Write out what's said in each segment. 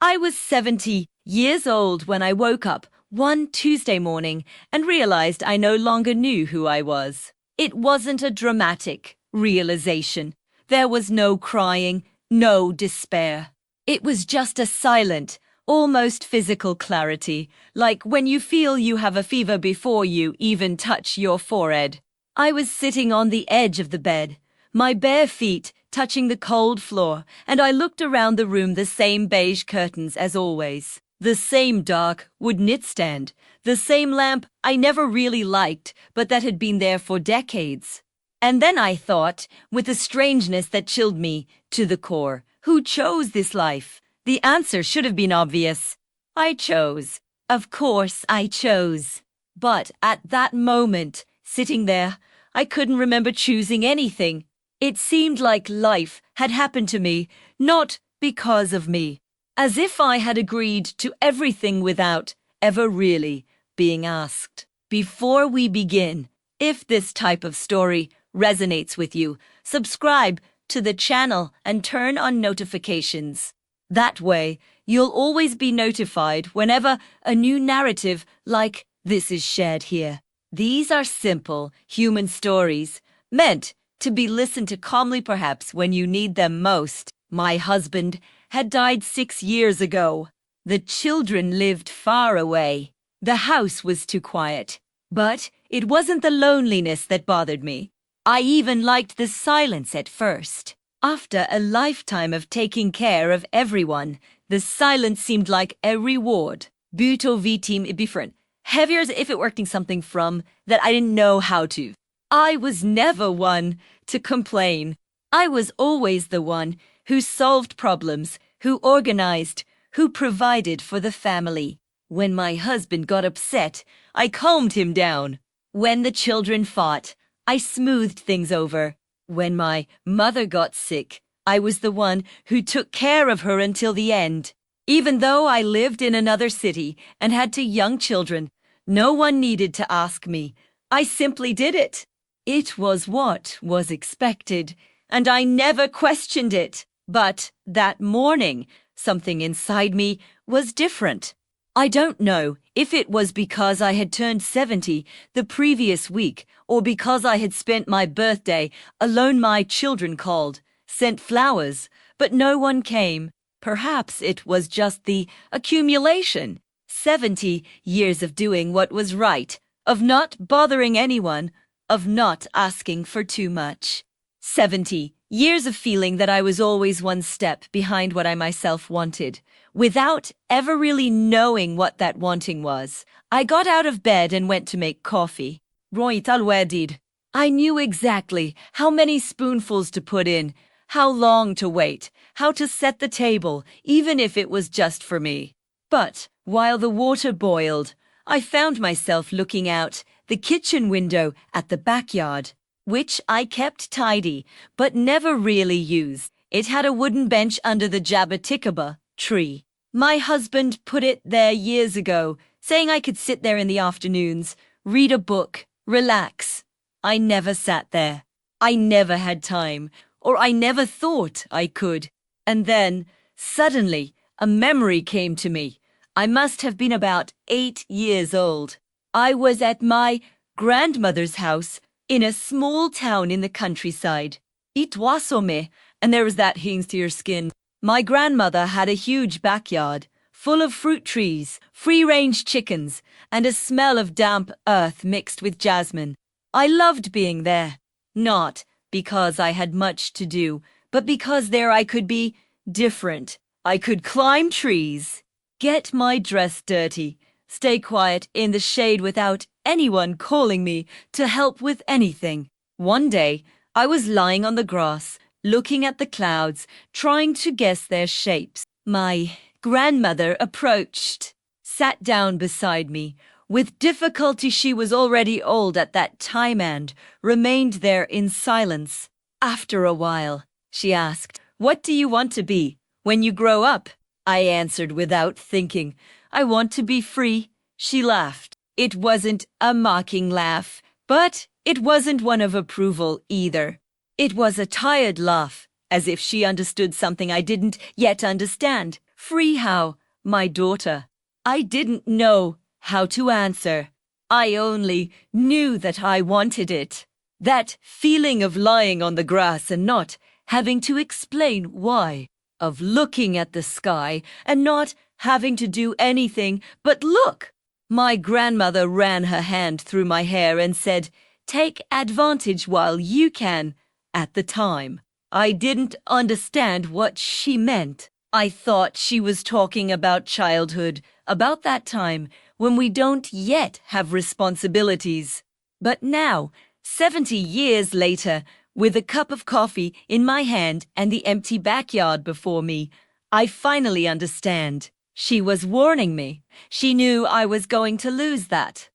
I was 70 years old when I woke up one Tuesday morning and realized I no longer knew who I was. It wasn't a dramatic realization. There was no crying, no despair. It was just a silent, almost physical clarity, like when you feel you have a fever before you even touch your forehead. I was sitting on the edge of the bed, my bare feet touching the cold floor, and I looked around the room, the same beige curtains as always, the same dark wood knitstand, the same lamp I never really liked, but that had been there for decades. And then I thought, with a strangeness that chilled me to the core, who chose this life? The answer should have been obvious. I chose. Of course I chose. But at that moment, sitting there, I couldn't remember choosing anything. It seemed like life had happened to me, not because of me, as if I had agreed to everything without ever really being asked. Before we begin, if this type of story resonates with you, subscribe to the channel and turn on notifications. That way, you'll always be notified whenever a new narrative like this is shared here. These are simple human stories, meant to be listened to calmly perhaps when you need them most. My husband had died 6 years ago. The children lived far away. The house was too quiet. But it wasn't the loneliness that bothered me. I even liked the silence at first. After a lifetime of taking care of everyone, the silence seemed like a reward. Buto vitim ibifrent. Heavier as if it worked in something from that I didn't know how to. I was never one to complain. I was always the one who solved problems, who organized, who provided for the family. When my husband got upset, I calmed him down. When the children fought, I smoothed things over. When my mother got sick, I was the one who took care of her until the end. Even though I lived in another city and had 2 young children, no one needed to ask me. I simply did it. It was what was expected, and I never questioned it. But that morning, something inside me was different. I don't know if it was because I had turned 70 the previous week or because I had spent my birthday alone. My children called, sent flowers, but no one came. Perhaps it was just the accumulation. 70 years of doing what was right, of not bothering anyone, of not asking for too much. 70 years of feeling that I was always one step behind what I myself wanted, without ever really knowing what that wanting was. I got out of bed and went to make coffee. I knew exactly how many spoonfuls to put in, how long to wait, how to set the table, even if it was just for me. But while the water boiled, I found myself looking out the kitchen window at the backyard, which I kept tidy, but never really used. It had a wooden bench under the Jaboticaba tree. My husband put it there years ago, saying I could sit there in the afternoons, read a book, relax. I never sat there. I never had time, or I never thought I could. And then, suddenly, a memory came to me. I must have been about 8 years old. I was at my grandmother's house in a small town in the countryside. Itwasome, and there was that hangs to your skin. My grandmother had a huge backyard, full of fruit trees, free-range chickens, and a smell of damp earth mixed with jasmine. I loved being there, not because I had much to do, but because there I could be different. I could climb trees, get my dress dirty, stay quiet in the shade without anyone calling me to help with anything. One day, I was lying on the grass, looking at the clouds, trying to guess their shapes. My grandmother approached, sat down beside me. With difficulty, she was already old at that time and remained there in silence. After a while, she asked, "What do you want to be when you grow up?" I answered without thinking, "I want to be free." She laughed. It wasn't a mocking laugh, but it wasn't one of approval either. It was a tired laugh, as if she understood something I didn't yet understand. Free how, my daughter? I didn't know how to answer. I only knew that I wanted it. That feeling of lying on the grass and not having to explain why, of looking at the sky and not having to do anything but look. My grandmother ran her hand through my hair and said, "Take advantage while you can," at the time. I didn't understand what she meant. I thought she was talking about childhood, about that time when we don't yet have responsibilities. But now, 70 years later, with a cup of coffee in my hand and the empty backyard before me, I finally understand. She was warning me. She knew I was going to lose that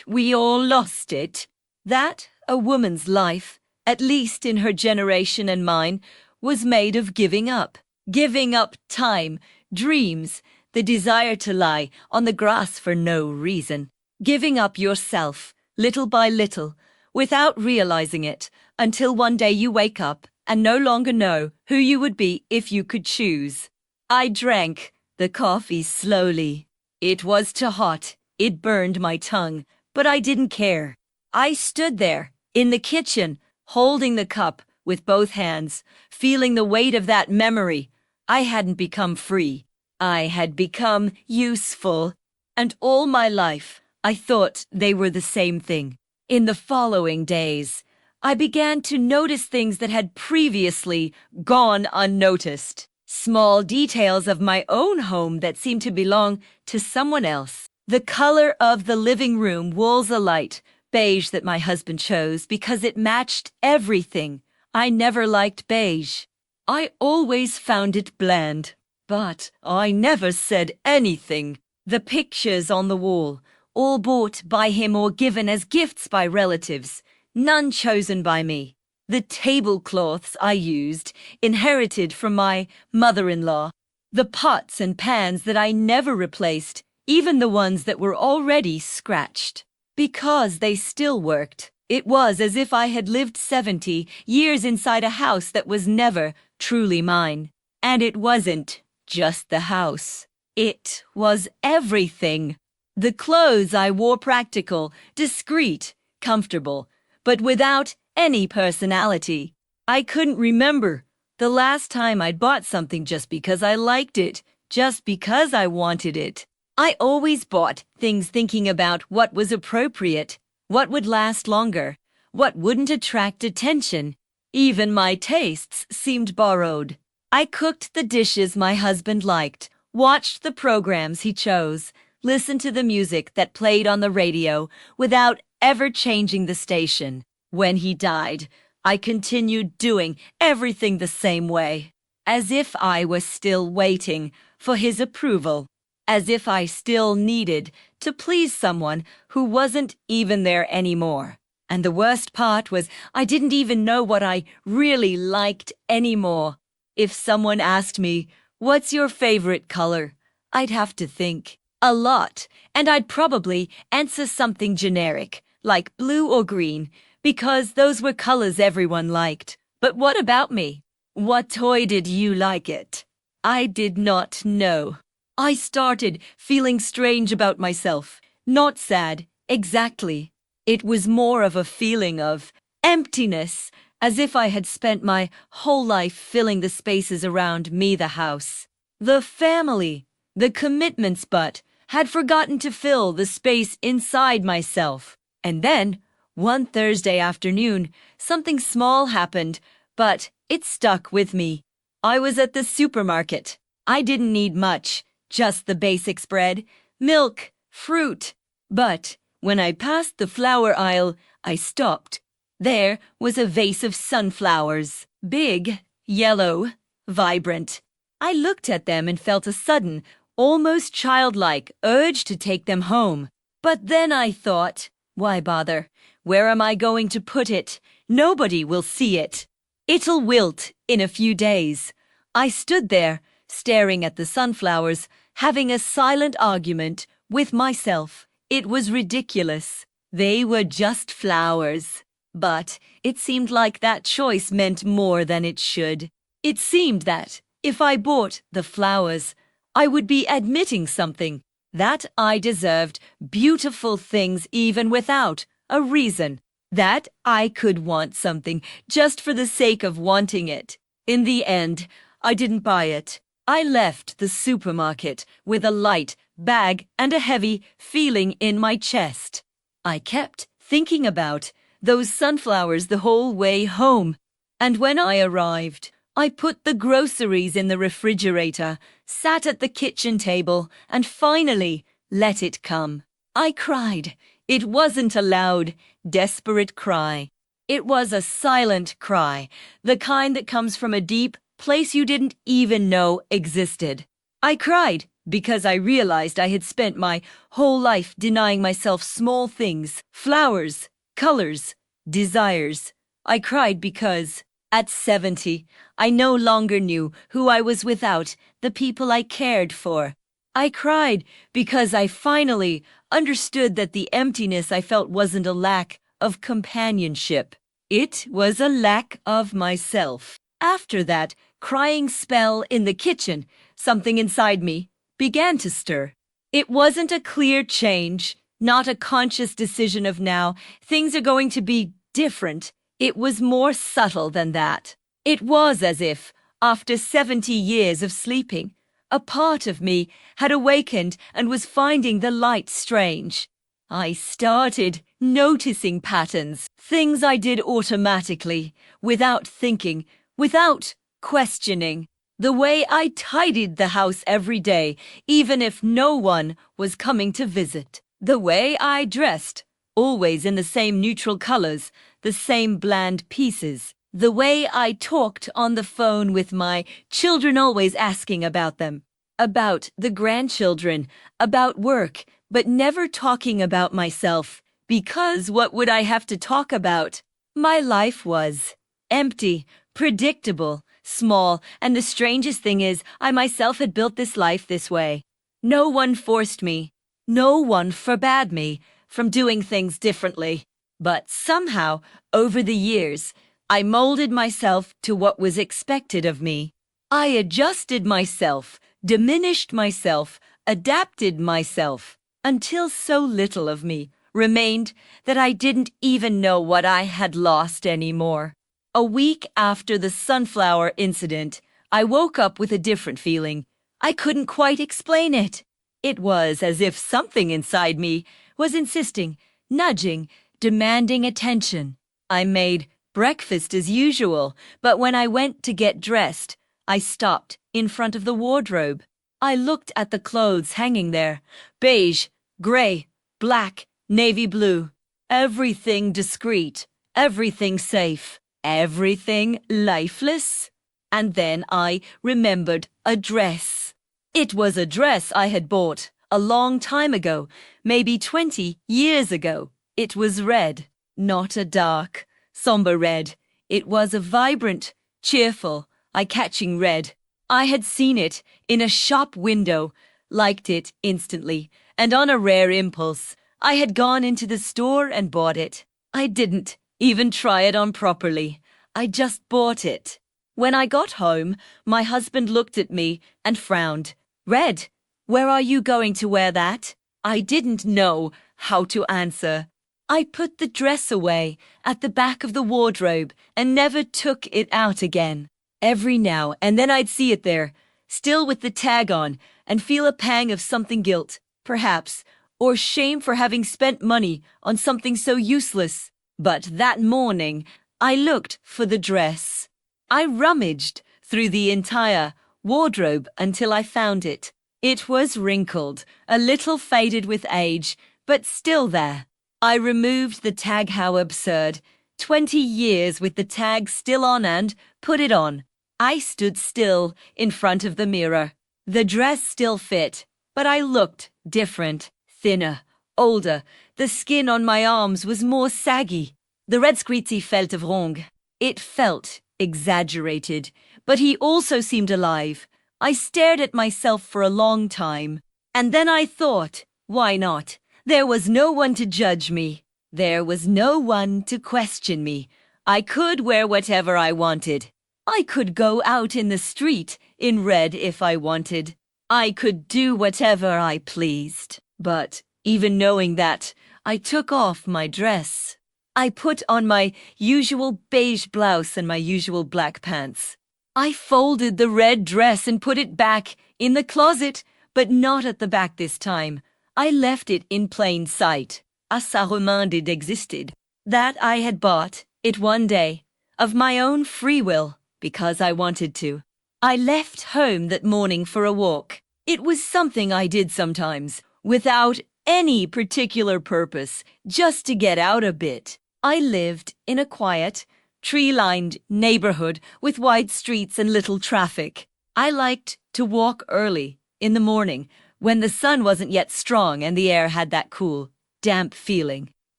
we all lost it, that a woman's life, at least in her generation and mine, was made of giving up. Giving up time, dreams, the desire to lie on the grass for no reason. Giving up yourself, little by little, without realizing it, until one day you wake up and no longer know who you would be if you could choose. I drank the coffee slowly. It was too hot. It burned my tongue, but I didn't care. I stood there, in the kitchen, holding the cup with both hands, feeling the weight of that memory. I hadn't become free. I had become useful. And all my life, I thought they were the same thing. In the following days, I began to notice things that had previously gone unnoticed. Small details of my own home that seemed to belong to someone else. The color of the living room walls alight, beige that my husband chose because it matched everything. I never liked beige. I always found it bland, but I never said anything. The pictures on the wall, all bought by him or given as gifts by relatives, none chosen by me. The tablecloths I used, inherited from my mother-in-law. The pots and pans that I never replaced, even the ones that were already scratched. Because they still worked. It was as if I had lived 70 years inside a house that was never truly mine. And it wasn't just the house. It was everything. The clothes I wore practical, discreet, comfortable, but without any personality. I couldn't remember the last time I'd bought something just because I liked it, just because I wanted it. I always bought things thinking about what was appropriate, what would last longer, what wouldn't attract attention. Even my tastes seemed borrowed. I cooked the dishes my husband liked, watched the programs he chose, listened to the music that played on the radio without ever changing the station. When he died, I continued doing everything the same way, as if I was still waiting for his approval, as if I still needed to please someone who wasn't even there anymore. And the worst part was I didn't even know what I really liked anymore. If someone asked me, "What's your favorite color?" I'd have to think a lot, and I'd probably answer something generic, like blue or green, because those were colors everyone liked. But what about me? What toy did you like it? I did not know. I started feeling strange about myself. Not sad, exactly. It was more of a feeling of emptiness, as if I had spent my whole life filling the spaces around me, the house, the family, the commitments, but had forgotten to fill the space inside myself. And then, one Thursday afternoon, something small happened, but it stuck with me. I was at the supermarket. I didn't need much, just the basics: bread, milk, fruit. But when I passed the flower aisle, I stopped. There was a vase of sunflowers, big, yellow, vibrant. I looked at them and felt a sudden, almost childlike urge to take them home. But then I thought, why bother? Where am I going to put it? Nobody will see it. It'll wilt in a few days. I stood there, staring at the sunflowers, having a silent argument with myself. It was ridiculous. They were just flowers. But it seemed like that choice meant more than it should. It seemed that if I bought the flowers, I would be admitting something, that I deserved beautiful things even without a reason, that I could want something just for the sake of wanting it. In the end, I didn't buy it. I left the supermarket with a light bag and a heavy feeling in my chest. I kept thinking about those sunflowers the whole way home. And when I arrived, I put the groceries in the refrigerator, sat at the kitchen table, and finally let it come. I cried. It wasn't a loud, desperate cry. It was a silent cry, the kind that comes from a deep place you didn't even know existed. I cried because I realized I had spent my whole life denying myself small things, flowers, colors, desires. I cried because, at 70, I no longer knew who I was without the people I cared for. I cried because I finally understood that the emptiness I felt wasn't a lack of companionship. It was a lack of myself. After that crying spell in the kitchen, something inside me began to stir. It wasn't a clear change, not a conscious decision of now, things are going to be different. It was more subtle than that. It was as if, after 70 years of sleeping, a part of me had awakened and was finding the light strange. I started noticing patterns, things I did automatically, without thinking, without questioning. The way I tidied the house every day, even if no one was coming to visit. The way I dressed, always in the same neutral colors, the same bland pieces. The way I talked on the phone with my children, always asking about them. About the grandchildren, about work, but never talking about myself. Because what would I have to talk about? My life was empty, predictable, small, and the strangest thing is, I myself had built this life this way. No one forced me. No one forbade me from doing things differently. But somehow, over the years, I molded myself to what was expected of me. I adjusted myself, diminished myself, adapted myself, until so little of me remained that I didn't even know what I had lost anymore. A week after the sunflower incident, I woke up with a different feeling. I couldn't quite explain it. It was as if something inside me was insisting, nudging, demanding attention. I made breakfast as usual, but when I went to get dressed, I stopped in front of the wardrobe. I looked at the clothes hanging there. Beige, gray, black, navy blue. Everything discreet, everything safe. Everything lifeless? And then I remembered a dress. It was a dress I had bought a long time ago, maybe 20 years ago. It was red, not a dark, somber red. It was a vibrant, cheerful, eye-catching red. I had seen it in a shop window, liked it instantly, and on a rare impulse, I had gone into the store and bought it. I didn't even try it on properly. I just bought it. When I got home, my husband looked at me and frowned. Red, where are you going to wear that? I didn't know how to answer. I put the dress away at the back of the wardrobe and never took it out again. Every now and then I'd see it there, still with the tag on, and feel a pang of something guilt, perhaps, or shame for having spent money on something so useless. But that morning, I looked for the dress. I rummaged through the entire wardrobe until I found it. It was wrinkled, a little faded with age, but still there. I removed the tag, how absurd. 20 years with the tag still on, and put it on. I stood still in front of the mirror. The dress still fit, but I looked different, thinner, older. The skin on my arms was more saggy. The red squeezy felt wrong. It felt exaggerated, but he also seemed alive. I stared at myself for a long time, and then I thought, why not? There was no one to judge me. There was no one to question me. I could wear whatever I wanted. I could go out in the street in red if I wanted. I could do whatever I pleased. But even knowing that, I took off my dress. I put on my usual beige blouse and my usual black pants. I folded the red dress and put it back in the closet, but not at the back this time. I left it in plain sight. À sa remande it existed. That I had bought it one day, of my own free will, because I wanted to. I left home that morning for a walk. It was something I did sometimes, without any particular purpose, just to get out a bit. I lived in a quiet, tree-lined neighborhood with wide streets and little traffic. I liked to walk early, in the morning, when the sun wasn't yet strong and the air had that cool, damp feeling.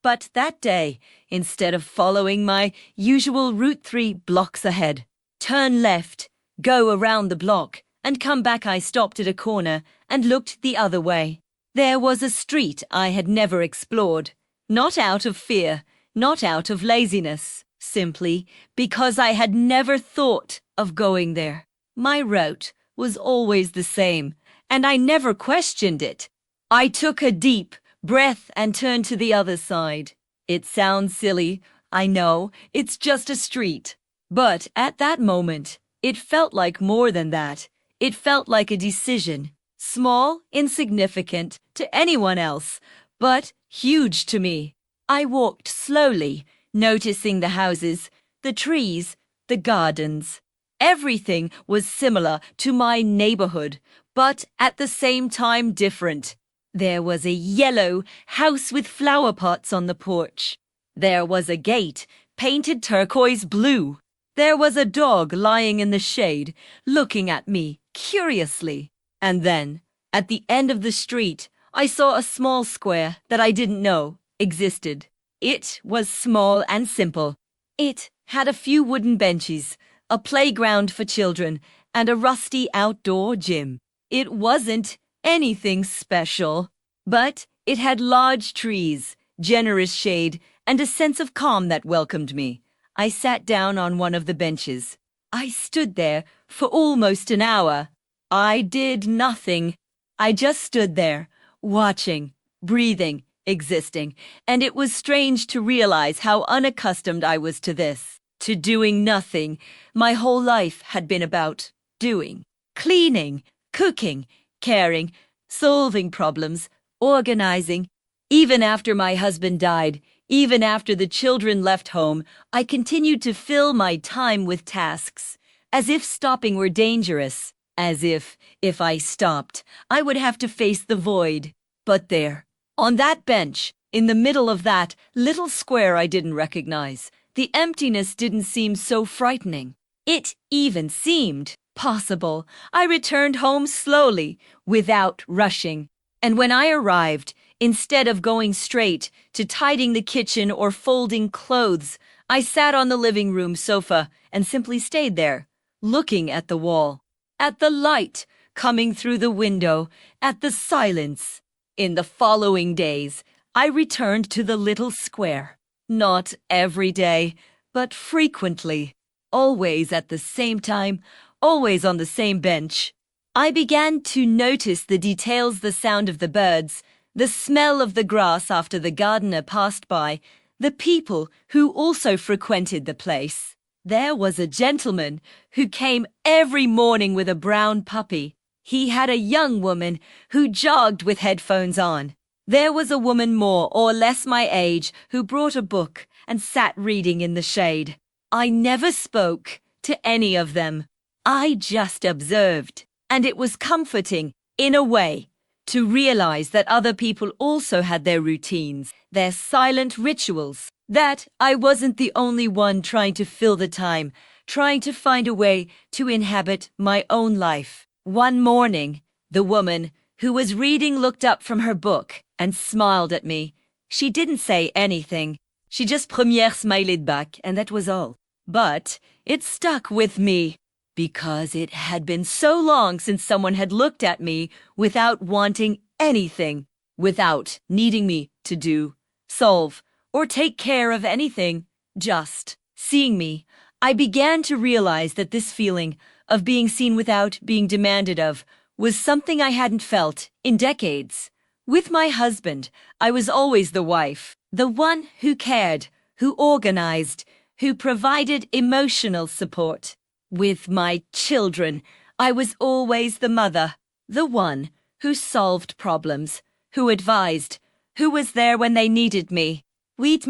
But that day, instead of following my usual Route 3 blocks ahead, turn left, go around the block, and come back, I stopped at a corner and looked the other way. There was a street I had never explored, not out of fear, not out of laziness, simply because I had never thought of going there. My route was always the same, and I never questioned it. I took a deep breath and turned to the other side. It sounds silly, I know, it's just a street. But at that moment, it felt like more than that. It felt like a decision, small, insignificant to anyone else, but huge to me. I walked slowly, noticing the houses, the trees, the gardens. Everything was similar to my neighborhood, but at the same time different. There was a yellow house with flower pots on the porch. There was a gate painted turquoise blue. There was a dog lying in the shade, looking at me curiously. And then, at the end of the street, I saw a small square that I didn't know existed. It was small and simple. It had a few wooden benches, a playground for children, and a rusty outdoor gym. It wasn't anything special, but it had large trees, generous shade, and a sense of calm that welcomed me. I sat down on one of the benches. I stood there for almost an hour. I did nothing. I just stood there, watching, breathing, existing, and it was strange to realize how unaccustomed I was to this, to doing nothing. My whole life had been about doing, cleaning, cooking, caring, solving problems, organizing. Even after my husband died, even after the children left home, I continued to fill my time with tasks, as if stopping were dangerous, as if I stopped, I would have to face the void. But there, on that bench, in the middle of that little square I didn't recognize, the emptiness didn't seem so frightening. It even seemed possible. I returned home slowly, without rushing. And when I arrived, instead of going straight to tidying the kitchen or folding clothes, I sat on the living room sofa and simply stayed there, looking at the wall, at the light coming through the window, at the silence. In the following days, I returned to the little square. Not every day, but frequently. Always at the same time, always on the same bench. I began to notice the details, the sound of the birds, the smell of the grass after the gardener passed by, the people who also frequented the place. There was a gentleman who came every morning with a brown puppy. He had a young woman who jogged with headphones on. There was a woman more or less my age who brought a book and sat reading in the shade. I never spoke to any of them. I just observed, and it was comforting, in a way, to realize that other people also had their routines, their silent rituals, that I wasn't the only one trying to fill the time, trying to find a way to inhabit my own life. One morning, the woman who was reading looked up from her book and smiled at me. She didn't say anything. She just première smiled back, and that was all. But it stuck with me, because it had been so long since someone had looked at me without wanting anything, without needing me to do, solve, or take care of anything, just seeing me. I began to realize that this feeling of being seen without being demanded of was something I hadn't felt in decades. With my husband, I was always the wife, the one who cared, who organized, who provided emotional support. With my children, I was always the mother, the one who solved problems, who advised, who was there when they needed me. With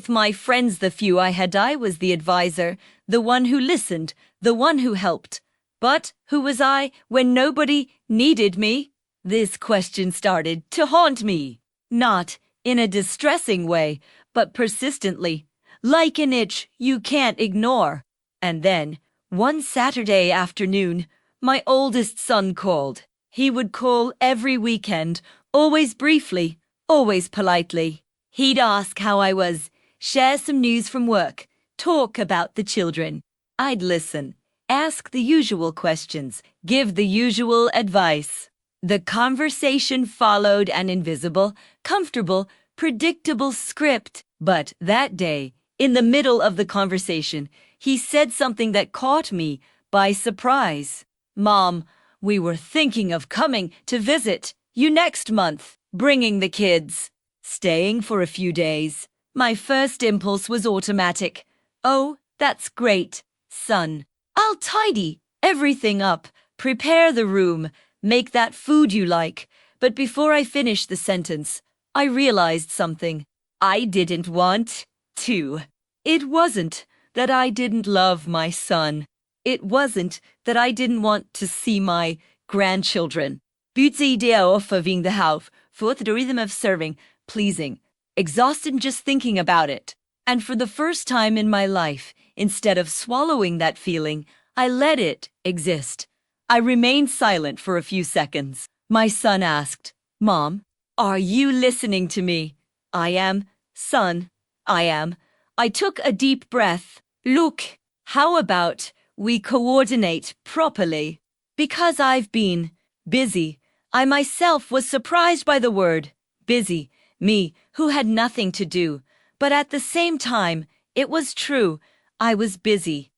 my friends, the few I had, I was the advisor, the one who listened, the one who helped. But who was I when nobody needed me? This question started to haunt me. Not in a distressing way, but persistently, like an itch you can't ignore. And then, one Saturday afternoon, my oldest son called. He would call every weekend, always briefly, always politely. He'd ask how I was, share some news from work, talk about the children. I'd listen, ask the usual questions, give the usual advice. The conversation followed an invisible, comfortable, predictable script. But that day, in the middle of the conversation, he said something that caught me by surprise. Mom, we were thinking of coming to visit you next month, bringing the kids, staying for a few days. My first impulse was automatic. Oh, that's great, son. I'll tidy everything up, prepare the room, make that food you like. But before I finished the sentence, I realized something. I didn't want to. It wasn't that I didn't love my son. It wasn't that I didn't want to see my grandchildren. Butsy deo faving the house, for the rhythm of serving, pleasing, exhausted just thinking about it. And for the first time in my life, instead of swallowing that feeling, I let it exist. I remained silent for a few seconds. My son asked, Mom, are you listening to me? I am, son, I am. I took a deep breath. Look, how about we coordinate properly? Because I've been busy. I myself was surprised by the word busy, me who had nothing to do. But at the same time, it was true. I was busy,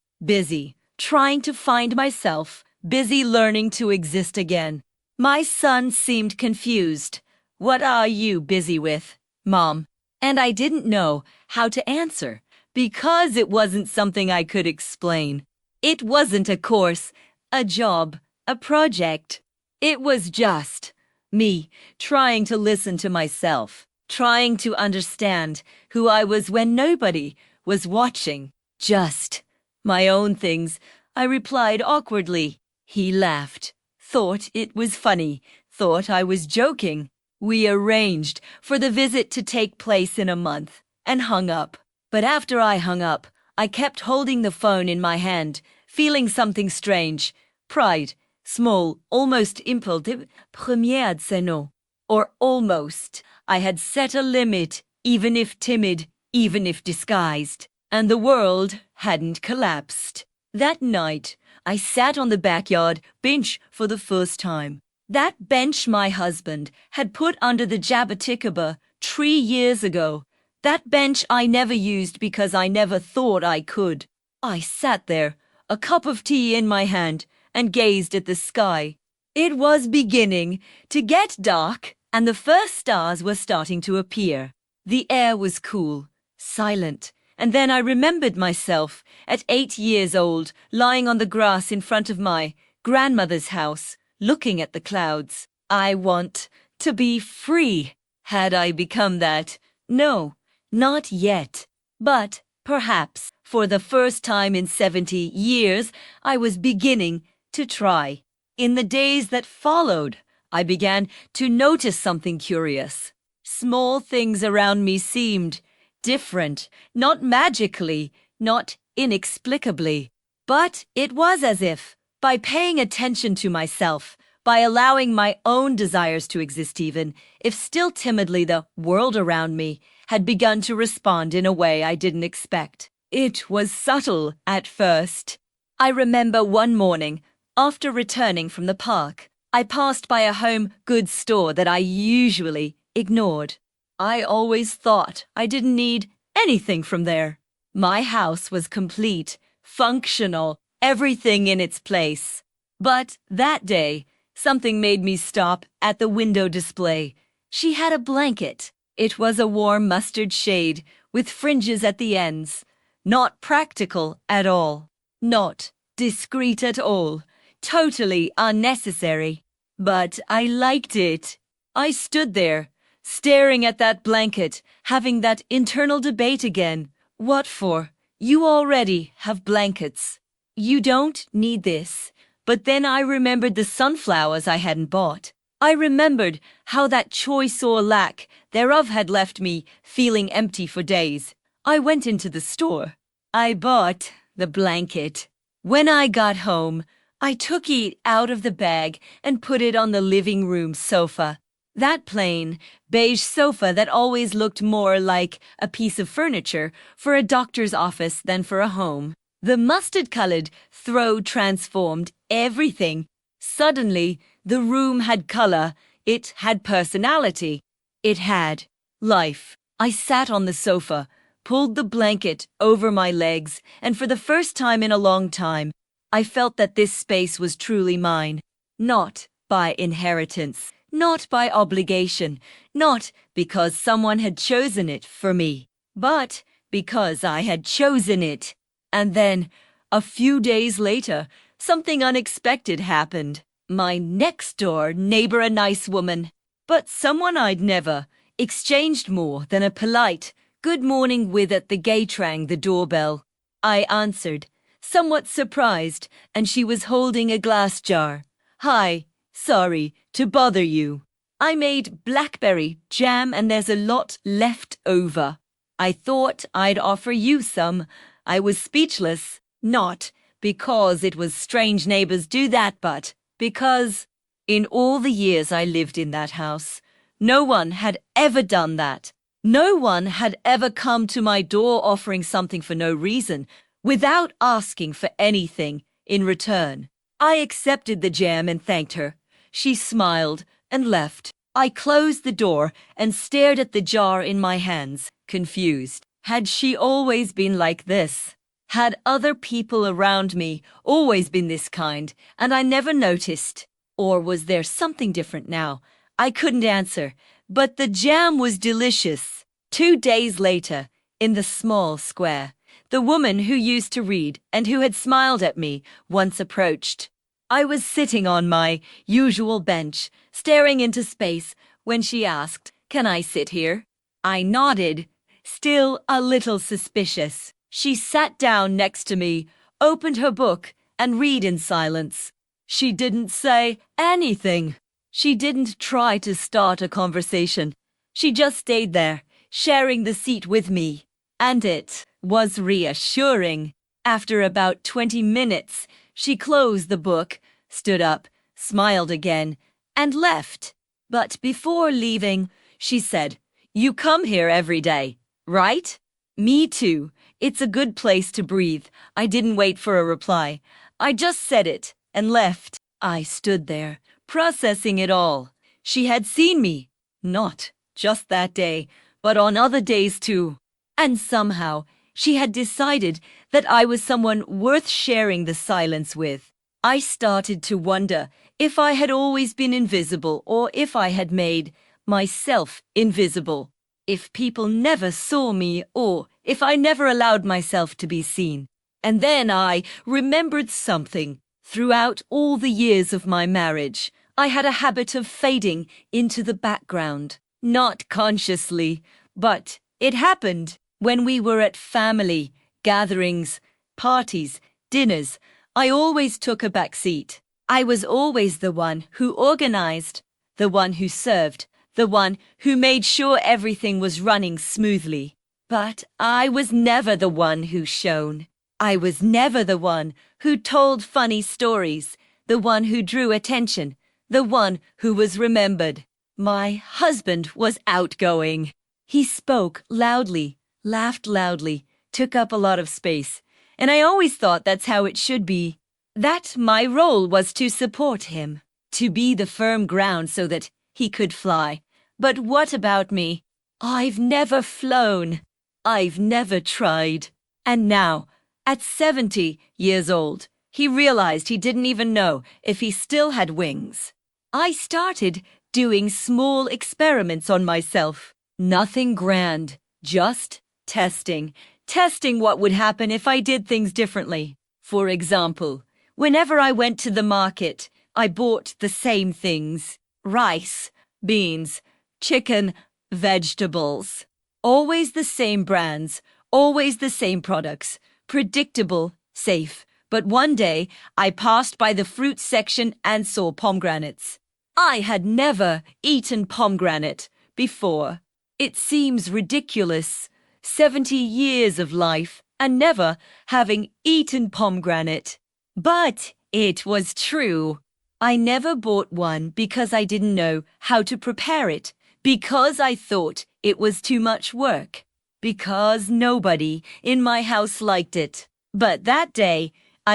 trying to find myself, busy learning to exist again. My son seemed confused. What are you busy with, Mom? And I didn't know how to answer because it wasn't something I could explain. It wasn't a course, a job, a project. It was just me trying to listen to myself, trying to understand who I was when nobody was watching. Just my own things, I replied awkwardly. He laughed, thought it was funny, thought I was joking. We arranged for the visit to take place in a month and hung up. But after I hung up, I kept holding the phone in my hand, feeling something strange. Pride, small, almost impulsive, première de or almost. I had set a limit, even if timid, even if disguised, and the world hadn't collapsed. That night, I sat on the backyard bench for the first time. That bench my husband had put under the Jaboticaba 3 years ago. That bench I never used because I never thought I could. I sat there, a cup of tea in my hand, and gazed at the sky. It was beginning to get dark, and the first stars were starting to appear. The air was cool, silent, and then I remembered myself at 8 years old, lying on the grass in front of my grandmother's house, looking at the clouds. I want to be free. Had I become that? No, not yet. But perhaps for the first time in 70 years, I was beginning to try. In the days that followed, I began to notice something curious. Small things around me seemed different, not magically, not inexplicably, but it was as if, by paying attention to myself, by allowing my own desires to exist even, if still timidly the world around me had begun to respond in a way I didn't expect. It was subtle at first. I remember one morning, after returning from the park, I passed by a home goods store that I usually ignored. I always thought I didn't need anything from there. My house was complete, functional, everything in its place. But that day, something made me stop at the window display. She had a blanket. It was a warm mustard shade with fringes at the ends. Not practical at all. Not discreet at all. Totally unnecessary. But I liked it. I stood there, staring at that blanket, having that internal debate again. What for? You already have blankets. You don't need this. But then I remembered the sunflowers I hadn't bought. I remembered how that choice or lack thereof had left me feeling empty for days. I went into the store. I bought the blanket. When I got home, I took it out of the bag and put it on the living room sofa. That plain, beige sofa that always looked more like a piece of furniture for a doctor's office than for a home. The mustard-colored throw transformed everything. Suddenly, the room had color. It had personality. It had life. I sat on the sofa, pulled the blanket over my legs, and for the first time in a long time, I felt that this space was truly mine. Not by inheritance, not by obligation, not because someone had chosen it for me, but because I had chosen it. And then, a few days later, something unexpected happened. My next-door neighbor, a nice woman, but someone I'd never exchanged more than a polite good morning with at the gate rang the doorbell. I answered, somewhat surprised, and she was holding a glass jar. Hi, sorry to bother you. I made blackberry jam and there's a lot left over. I thought I'd offer you some. I was speechless, not because it was strange neighbors do that, but because in all the years I lived in that house, no one had ever done that. No one had ever come to my door offering something for no reason, without asking for anything in return. I accepted the jam and thanked her. She smiled and left. I closed the door and stared at the jar in my hands, confused. Had she always been like this? Had other people around me always been this kind, and I never noticed? Or was there something different now? I couldn't answer, but the jam was delicious. 2 days later, in the small square, the woman who used to read and who had smiled at me once approached. I was sitting on my usual bench, staring into space, when she asked, "Can I sit here?" I nodded, still a little suspicious. She sat down next to me, opened her book, and read in silence. She didn't say anything. She didn't try to start a conversation. She just stayed there, sharing the seat with me. And it was reassuring. After about 20 minutes, she closed the book, stood up, smiled again, and left. But before leaving, she said, "You come here every day, right?" "Me too. It's a good place to breathe." I didn't wait for a reply. I just said it and left. I stood there, processing it all. She had seen me, not just that day, but on other days too. And somehow, she had decided that I was someone worth sharing the silence with. I started to wonder if I had always been invisible or if I had made myself invisible. If people never saw me or if I never allowed myself to be seen. And then I remembered something. Throughout all the years of my marriage, I had a habit of fading into the background. Not consciously, but it happened. When we were at family gatherings, parties, dinners, I always took a back seat. I was always the one who organized, the one who served, the one who made sure everything was running smoothly. But I was never the one who shone. I was never the one who told funny stories, the one who drew attention, the one who was remembered. My husband was outgoing. He spoke loudly, laughed loudly, took up a lot of space, and I always thought that's how it should be. That my role was to support him, to be the firm ground so that he could fly. But what about me? I've never flown. I've never tried. And now, at 70 years old, He realized he didn't even know if he still had wings. I started doing small experiments on myself. Nothing grand, just testing. Testing what would happen if I did things differently. For example, whenever I went to the market, I bought the same things: rice, beans, chicken, vegetables. Always the same brands, always the same products. Predictable, safe. But one day, I passed by the fruit section and saw pomegranates. I had never eaten pomegranate before. It seems ridiculous. 70 years of life and never having eaten pomegranate. But it was true. I never bought one because I didn't know how to prepare it, because I thought it was too much work, because nobody in my house liked it. But that day,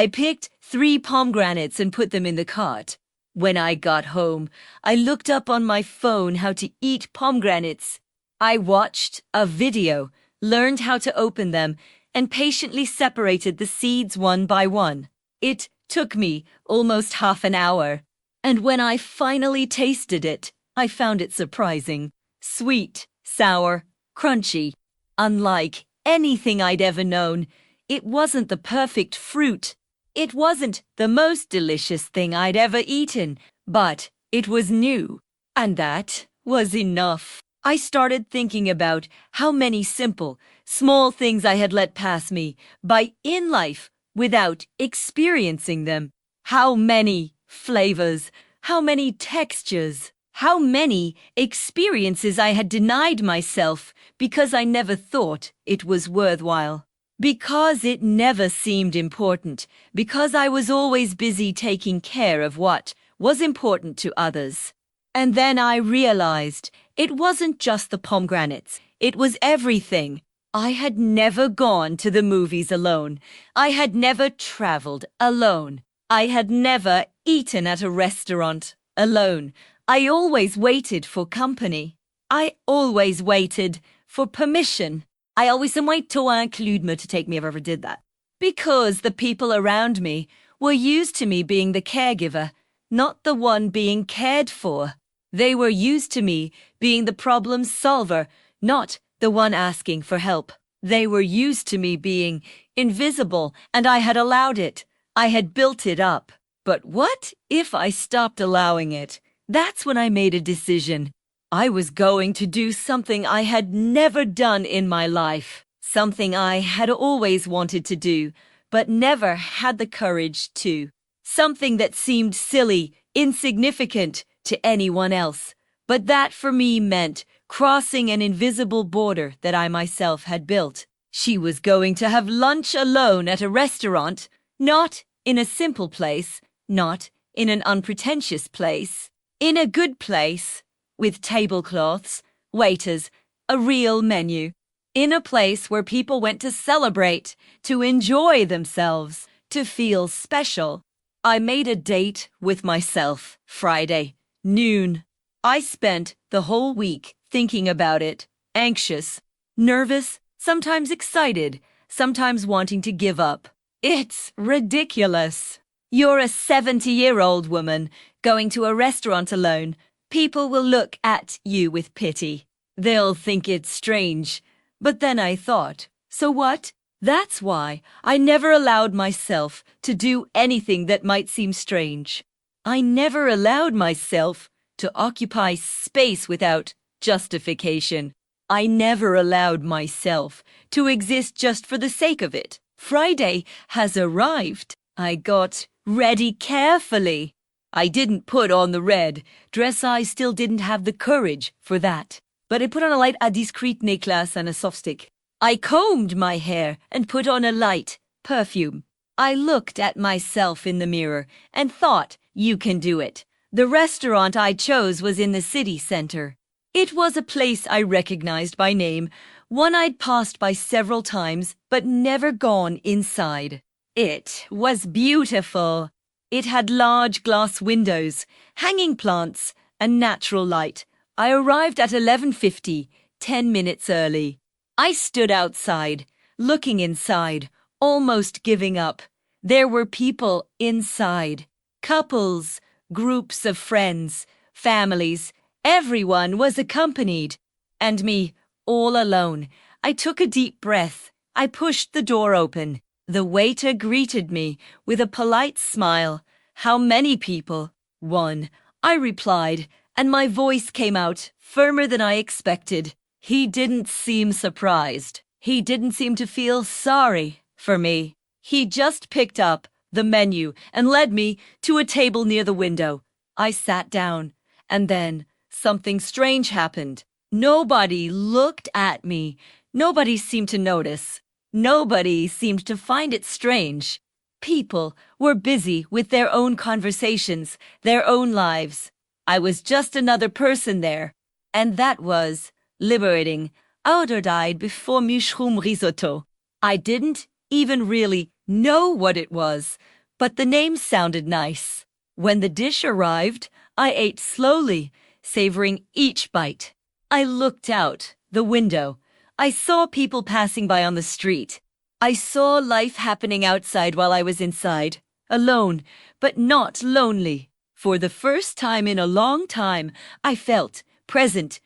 I picked 3 pomegranates and put them in the cart. When I got home, I looked up on my phone how to eat pomegranates. I watched a video, learned how to open them, and patiently separated the seeds one by one. It took me almost half an hour. And when I finally tasted it, I found it surprising. Sweet, sour, crunchy. Unlike anything I'd ever known, it wasn't the perfect fruit. It wasn't the most delicious thing I'd ever eaten, but it was new. And that was enough. I started thinking about how many simple, small things I had let pass me by in life without experiencing them. How many flavors, how many textures, how many experiences I had denied myself because I never thought it was worthwhile. Because it never seemed important, because I was always busy taking care of what was important to others. And then I realized it wasn't just the pomegranates, it was everything. I had never gone to the movies alone. I had never traveled alone. I had never eaten at a restaurant alone. I always waited for company. I always waited for permission. I always said, wait till I include me to take me if I ever did that. Because the people around me were used to me being the caregiver, not the one being cared for. They were used to me being the problem solver, not the one asking for help. They were used to me being invisible, and I had allowed it. I had built it up. But what if I stopped allowing it? That's when I made a decision. I was going to do something I had never done in my life, something I had always wanted to do, but never had the courage to. Something that seemed silly, insignificant to anyone else, but that for me meant crossing an invisible border that I myself had built. She was going to have lunch alone at a restaurant, not in a simple place, not in an unpretentious place, in a good place, with tablecloths, waiters, a real menu, in a place where people went to celebrate, to enjoy themselves, to feel special. I made a date with myself, Friday, noon. I spent the whole week thinking about it, anxious, nervous, sometimes excited, sometimes wanting to give up. It's ridiculous. You're a 70-year-old woman going to a restaurant alone. People will look at you with pity. They'll think it's strange. But then I thought, so what? That's why I never allowed myself to do anything that might seem strange. I never allowed myself to occupy space without justification. I never allowed myself to exist just for the sake of it. Friday has arrived. I got ready carefully. I didn't put on the red dress. I still didn't have the courage for that. But I put on a light, a discreet necklace and a soft stick. I combed my hair and put on a light perfume. I looked at myself in the mirror and thought, you can do it. The restaurant I chose was in the city center. It was a place I recognized by name, one I'd passed by several times but never gone inside. It was beautiful. It had large glass windows, hanging plants, and natural light. I arrived at 11:50, 10 minutes early. I stood outside, looking inside, almost giving up. There were people inside. Couples, groups of friends, families. Everyone was accompanied. And me, all alone. I took a deep breath. I pushed the door open. The waiter greeted me with a polite smile. How many people? One. I replied, and my voice came out firmer than I expected. He didn't seem surprised. He didn't seem to feel sorry for me. He just picked up the menu and led me to a table near the window. I sat down, and then something strange happened. Nobody looked at me. Nobody seemed to notice. Nobody seemed to find it strange. People were busy with their own conversations, their own lives. I was just another person there, and that was liberating. Ouder died before mushroom risotto. I didn't even really know what it was, but the name sounded nice. When the dish arrived, I ate slowly, savoring each bite. I looked out the window. I saw people passing by on the street. I saw life happening outside while I was inside, alone, but not lonely. For the first time in a long time, I felt present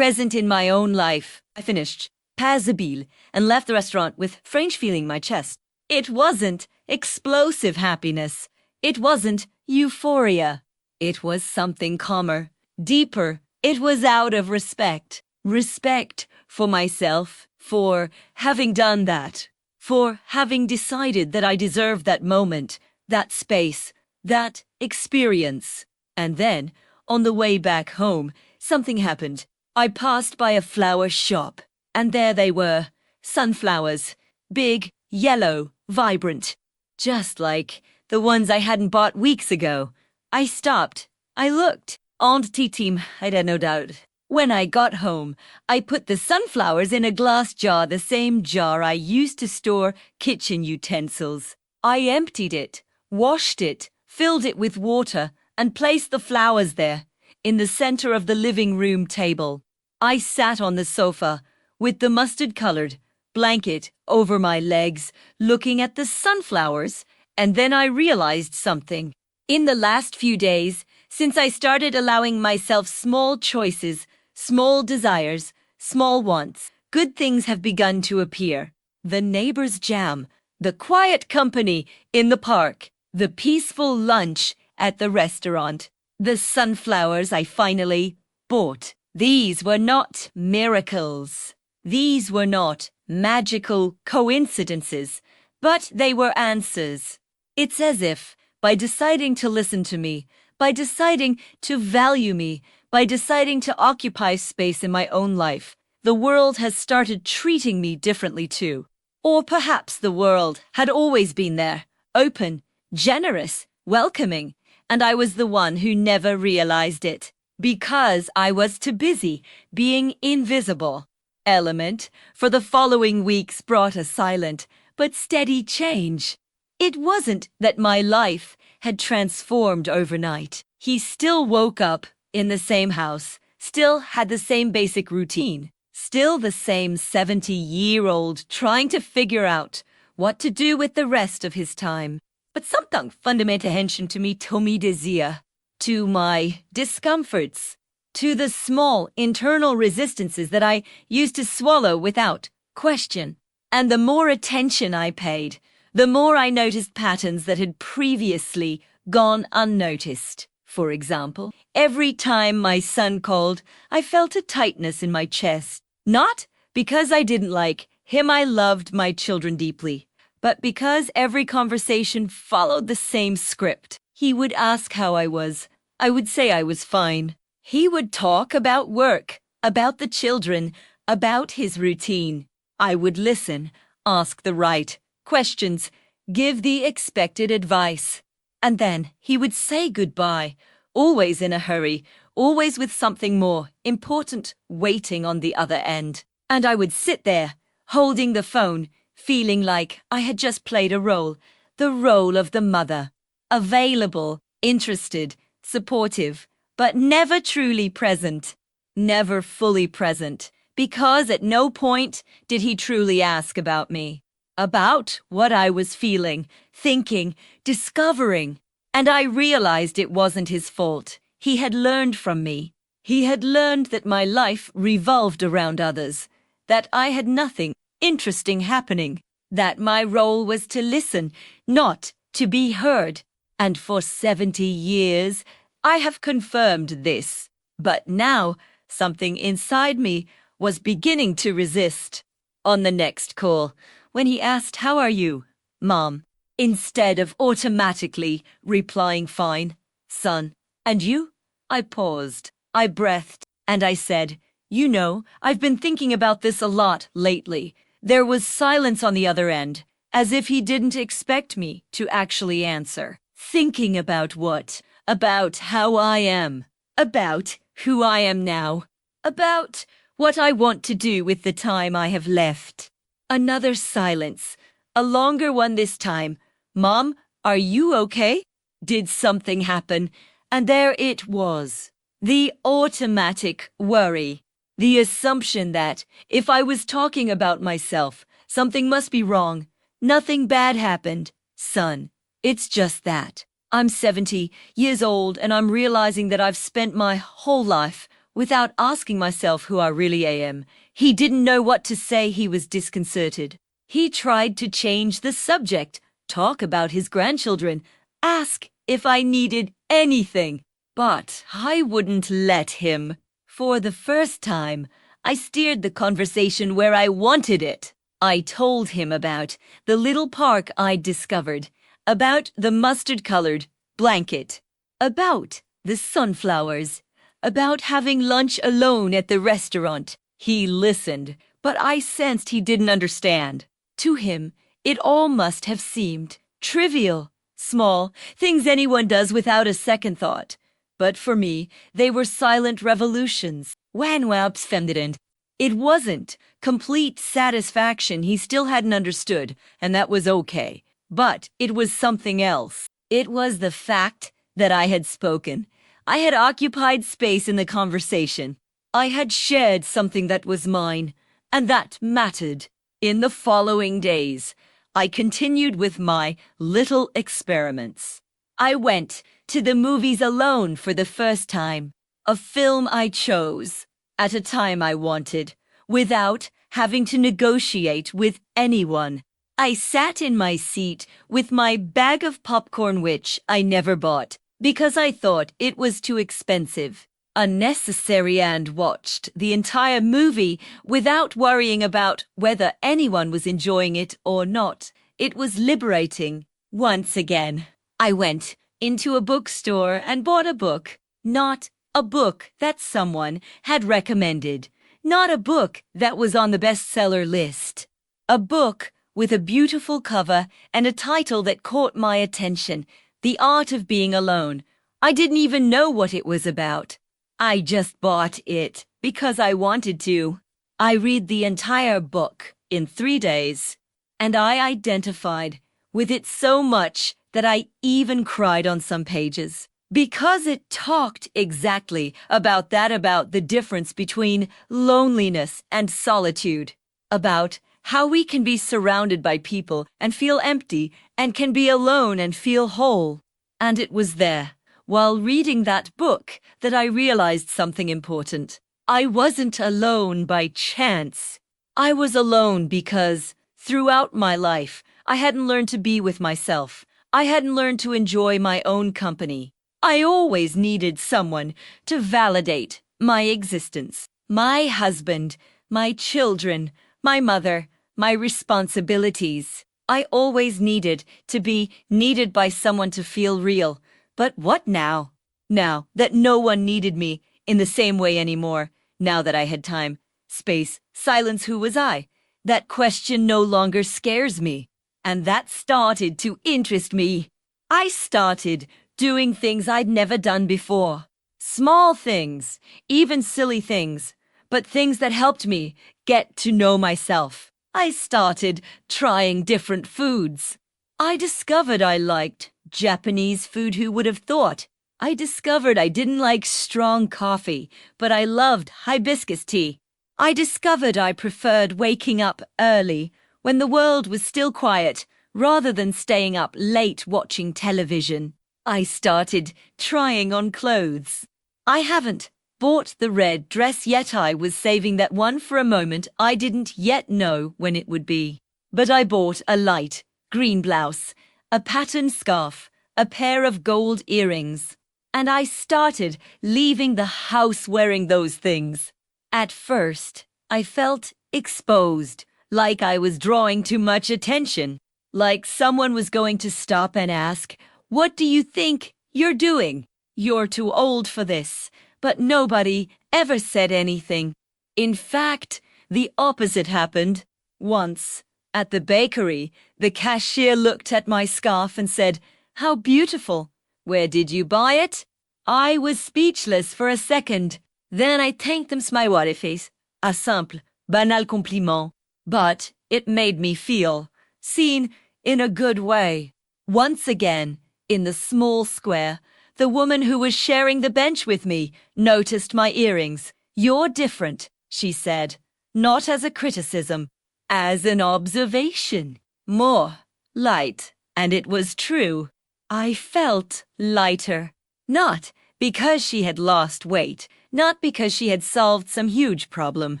in my own life. I finished pas habile and left the restaurant with French feeling my chest. It wasn't explosive happiness. It wasn't euphoria. It was something calmer, deeper. It was out of respect. Respect for myself, for having done that, for having decided that I deserved that moment, that space, that experience. And then, on the way back home, something happened. I passed by a flower shop, and there they were, sunflowers, big, yellow, vibrant, just like the ones I hadn't bought weeks ago. I stopped. I looked. Antitime, I'd had no doubt. When I got home, I put the sunflowers in a glass jar, the same jar I used to store kitchen utensils. I emptied it, washed it, filled it with water, and placed the flowers there, in the center of the living room table. I sat on the sofa, with the mustard-colored blanket over my legs, looking at the sunflowers, and then I realized something. In the last few days, since I started allowing myself small choices, small desires, small wants, good things have begun to appear. The neighbor's jam, the quiet company in the park, the peaceful lunch at the restaurant, the sunflowers I finally bought. These were not miracles. These were not magical coincidences, but they were answers. It's as if, by deciding to listen to me, by deciding to value me, by deciding to occupy space in my own life, the world has started treating me differently too. Or perhaps the world had always been there, open, generous, welcoming, and I was the one who never realized it, because I was too busy being invisible. Element for the following weeks brought a silent but steady change. It wasn't that my life had transformed overnight. He still woke up in the same house, still had the same basic routine, still the same 70-year-old trying to figure out what to do with the rest of his time. But something fundamental attention to me Tommy Desir, to my discomforts, to the small internal resistances that I used to swallow without question. And the more attention I paid, the more I noticed patterns that had previously gone unnoticed. For example, every time my son called, I felt a tightness in my chest. Not because I didn't like him, I loved my children deeply, but because every conversation followed the same script. He would ask how I was. I would say I was fine. He would talk about work, about the children, about his routine. I would listen, ask the right questions, give the expected advice. And then he would say goodbye, always in a hurry, always with something more important waiting on the other end. And I would sit there, holding the phone, feeling like I had just played a role, the role of the mother. Available, interested, supportive, but never truly present. Never fully present, because at no point did he truly ask about me. About what I was feeling, thinking, discovering. And I realized it wasn't his fault. He had learned from me. He had learned that my life revolved around others, that I had nothing interesting happening, that my role was to listen, not to be heard. And for 70 years, I have confirmed this. But now, something inside me was beginning to resist. On the next call, when he asked, "How are you, Mom?" instead of automatically replying, "Fine, son." "And you?" I paused, I breathed, and I said, "You know, I've been thinking about this a lot lately." There was silence on the other end, as if he didn't expect me to actually answer. Thinking about what? About how I am. About who I am now. About what I want to do with the time I have left. Another silence. A longer one this time. "Mom, are you okay?" Did something happen? And there it was. The automatic worry. The assumption that if I was talking about myself, something must be wrong. Nothing bad happened. "Son, it's just that. I'm 70 years old and I'm realizing that I've spent my whole life without asking myself who I really am." He didn't know what to say. He was disconcerted. He tried to change the subject, talk about his grandchildren, ask if I needed anything. But I wouldn't let him. For the first time, I steered the conversation where I wanted it. I told him about the little park I'd discovered, about the mustard-colored blanket, about the sunflowers, about having lunch alone at the restaurant. He listened, but I sensed he didn't understand. To him, it all must have seemed trivial, small, things anyone does without a second thought. But for me, they were silent revolutions. Wanwabsfemdidend. It wasn't complete satisfaction he still hadn't understood, and that was okay. But it was something else. It was the fact that I had spoken. I had occupied space in the conversation. I had shared something that was mine, and that mattered. In the following days, I continued with my little experiments. I went to the movies alone for the first time, a film I chose, at a time I wanted, without having to negotiate with anyone. I sat in my seat with my bag of popcorn, which I never bought, because I thought it was too expensive, unnecessary, and watched the entire movie without worrying about whether anyone was enjoying it or not. It was liberating. Once again, I went into a bookstore and bought a book. Not a book that someone had recommended. Not a book that was on the bestseller list. A book with a beautiful cover and a title that caught my attention. The Art of Being Alone. I didn't even know what it was about. I just bought it because I wanted to. I read the entire book in 3 days, and I identified with it so much that I even cried on some pages. Because it talked exactly about the difference between loneliness and solitude, about how we can be surrounded by people and feel empty, and can be alone and feel whole. And it was there, while reading that book, that I realized something important. I wasn't alone by chance. I was alone because, throughout my life, I hadn't learned to be with myself. I hadn't learned to enjoy my own company. I always needed someone to validate my existence. My husband, my children, my mother, my responsibilities. I always needed to be needed by someone to feel real. But what now? Now that no one needed me in the same way anymore, now that I had time, space, silence, who was I? That question no longer scares me. And that started to interest me. I started doing things I'd never done before. Small things, even silly things, but things that helped me get to know myself. I started trying different foods. I discovered I liked Japanese food. Who would have thought? I discovered I didn't like strong coffee, but I loved hibiscus tea. I discovered I preferred waking up early when the world was still quiet, rather than staying up late watching television. I started trying on clothes. I haven't bought the red dress yet. I was saving that one for a moment. I didn't yet know when it would be. But I bought a light green blouse, a patterned scarf, a pair of gold earrings. And I started leaving the house wearing those things. At first, I felt exposed, like I was drawing too much attention, like someone was going to stop and ask, "What do you think you're doing? You're too old for this." But nobody ever said anything. In fact, the opposite happened. Once, at the bakery, the cashier looked at my scarf and said, "How beautiful. Where did you buy it?" I was speechless for a second. Then I thanked them smiley face. A simple, banal compliment. But it made me feel seen in a good way. Once again, in the small square, the woman who was sharing the bench with me noticed my earrings. "You're different," she said, not as a criticism, as an observation. More light, and it was true. I felt lighter. Not because she had lost weight, not because she had solved some huge problem,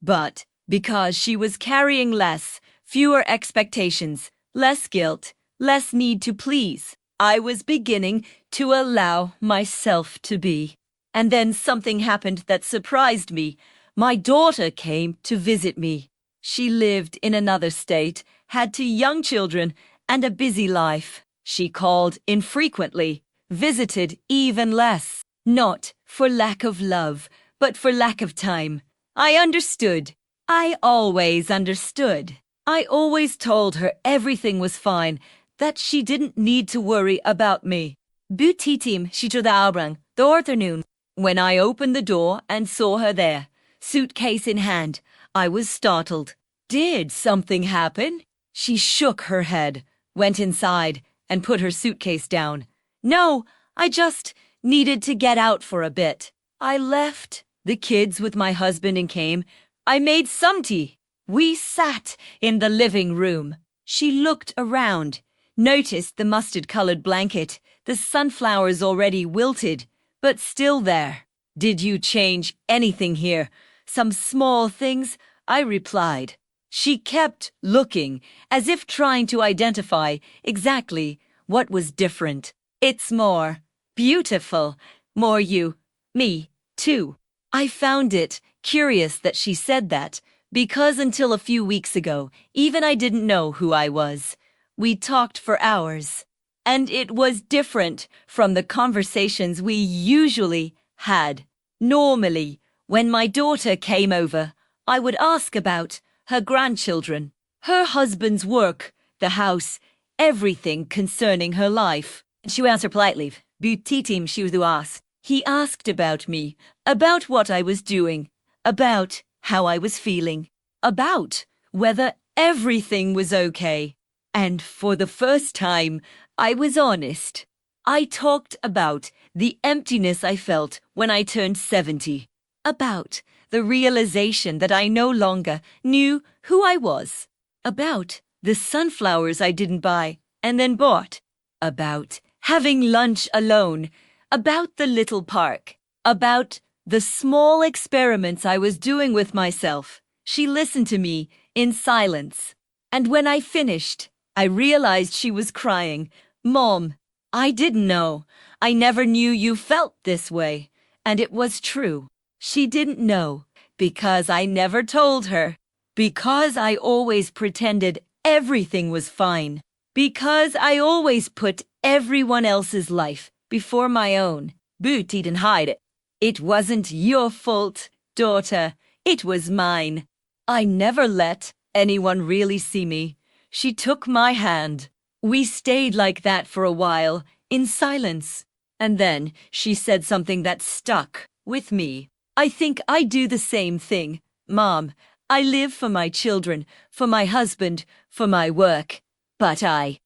but because she was carrying less, fewer expectations, less guilt, less need to please. I was beginning to allow myself to be. And then something happened that surprised me. My daughter came to visit me. She lived in another state, had 2 young children, and a busy life. She called infrequently, visited even less. Not for lack of love, but for lack of time. I understood. I always understood. I always told her everything was fine, that she didn't need to worry about me. Butitim shitradabrang, the afternoon. When I opened the door and saw her there, suitcase in hand, I was startled. Did something happen? She shook her head, went inside, and put her suitcase down. No, I just needed to get out for a bit. I left the kids with my husband and came. I made some tea. We sat in the living room. She looked around, noticed the mustard-colored blanket, the sunflowers already wilted, but still there. "Did you change anything here? Some small things?" I replied. She kept looking, as if trying to identify exactly what was different. "It's more beautiful, more you, me, too." I found it curious that she said that, because until a few weeks ago, even I didn't know who I was. We talked for hours, and it was different from the conversations we usually had. Normally, when my daughter came over, I would ask about her grandchildren, her husband's work, the house, everything concerning her life. She would answer politely. Butitim she would ask. He asked about me, about what I was doing, about how I was feeling, about whether everything was okay. And for the first time, I was honest. I talked about the emptiness I felt when I turned 70, about the realization that I no longer knew who I was, about the sunflowers I didn't buy and then bought, about having lunch alone, about the little park, about the small experiments I was doing with myself. She listened to me in silence. And when I finished, I realized she was crying. "Mom, I didn't know. I never knew you felt this way." And it was true. She didn't know because I never told her. Because I always pretended everything was fine. Because I always put everyone else's life before my own. But didn't hide it. "It wasn't your fault, daughter. It was mine." I never let anyone really see me. She took my hand. We stayed like that for a while, in silence. And then she said something that stuck with me. "I think I do the same thing. Mom, I live for my children, for my husband, for my work. But I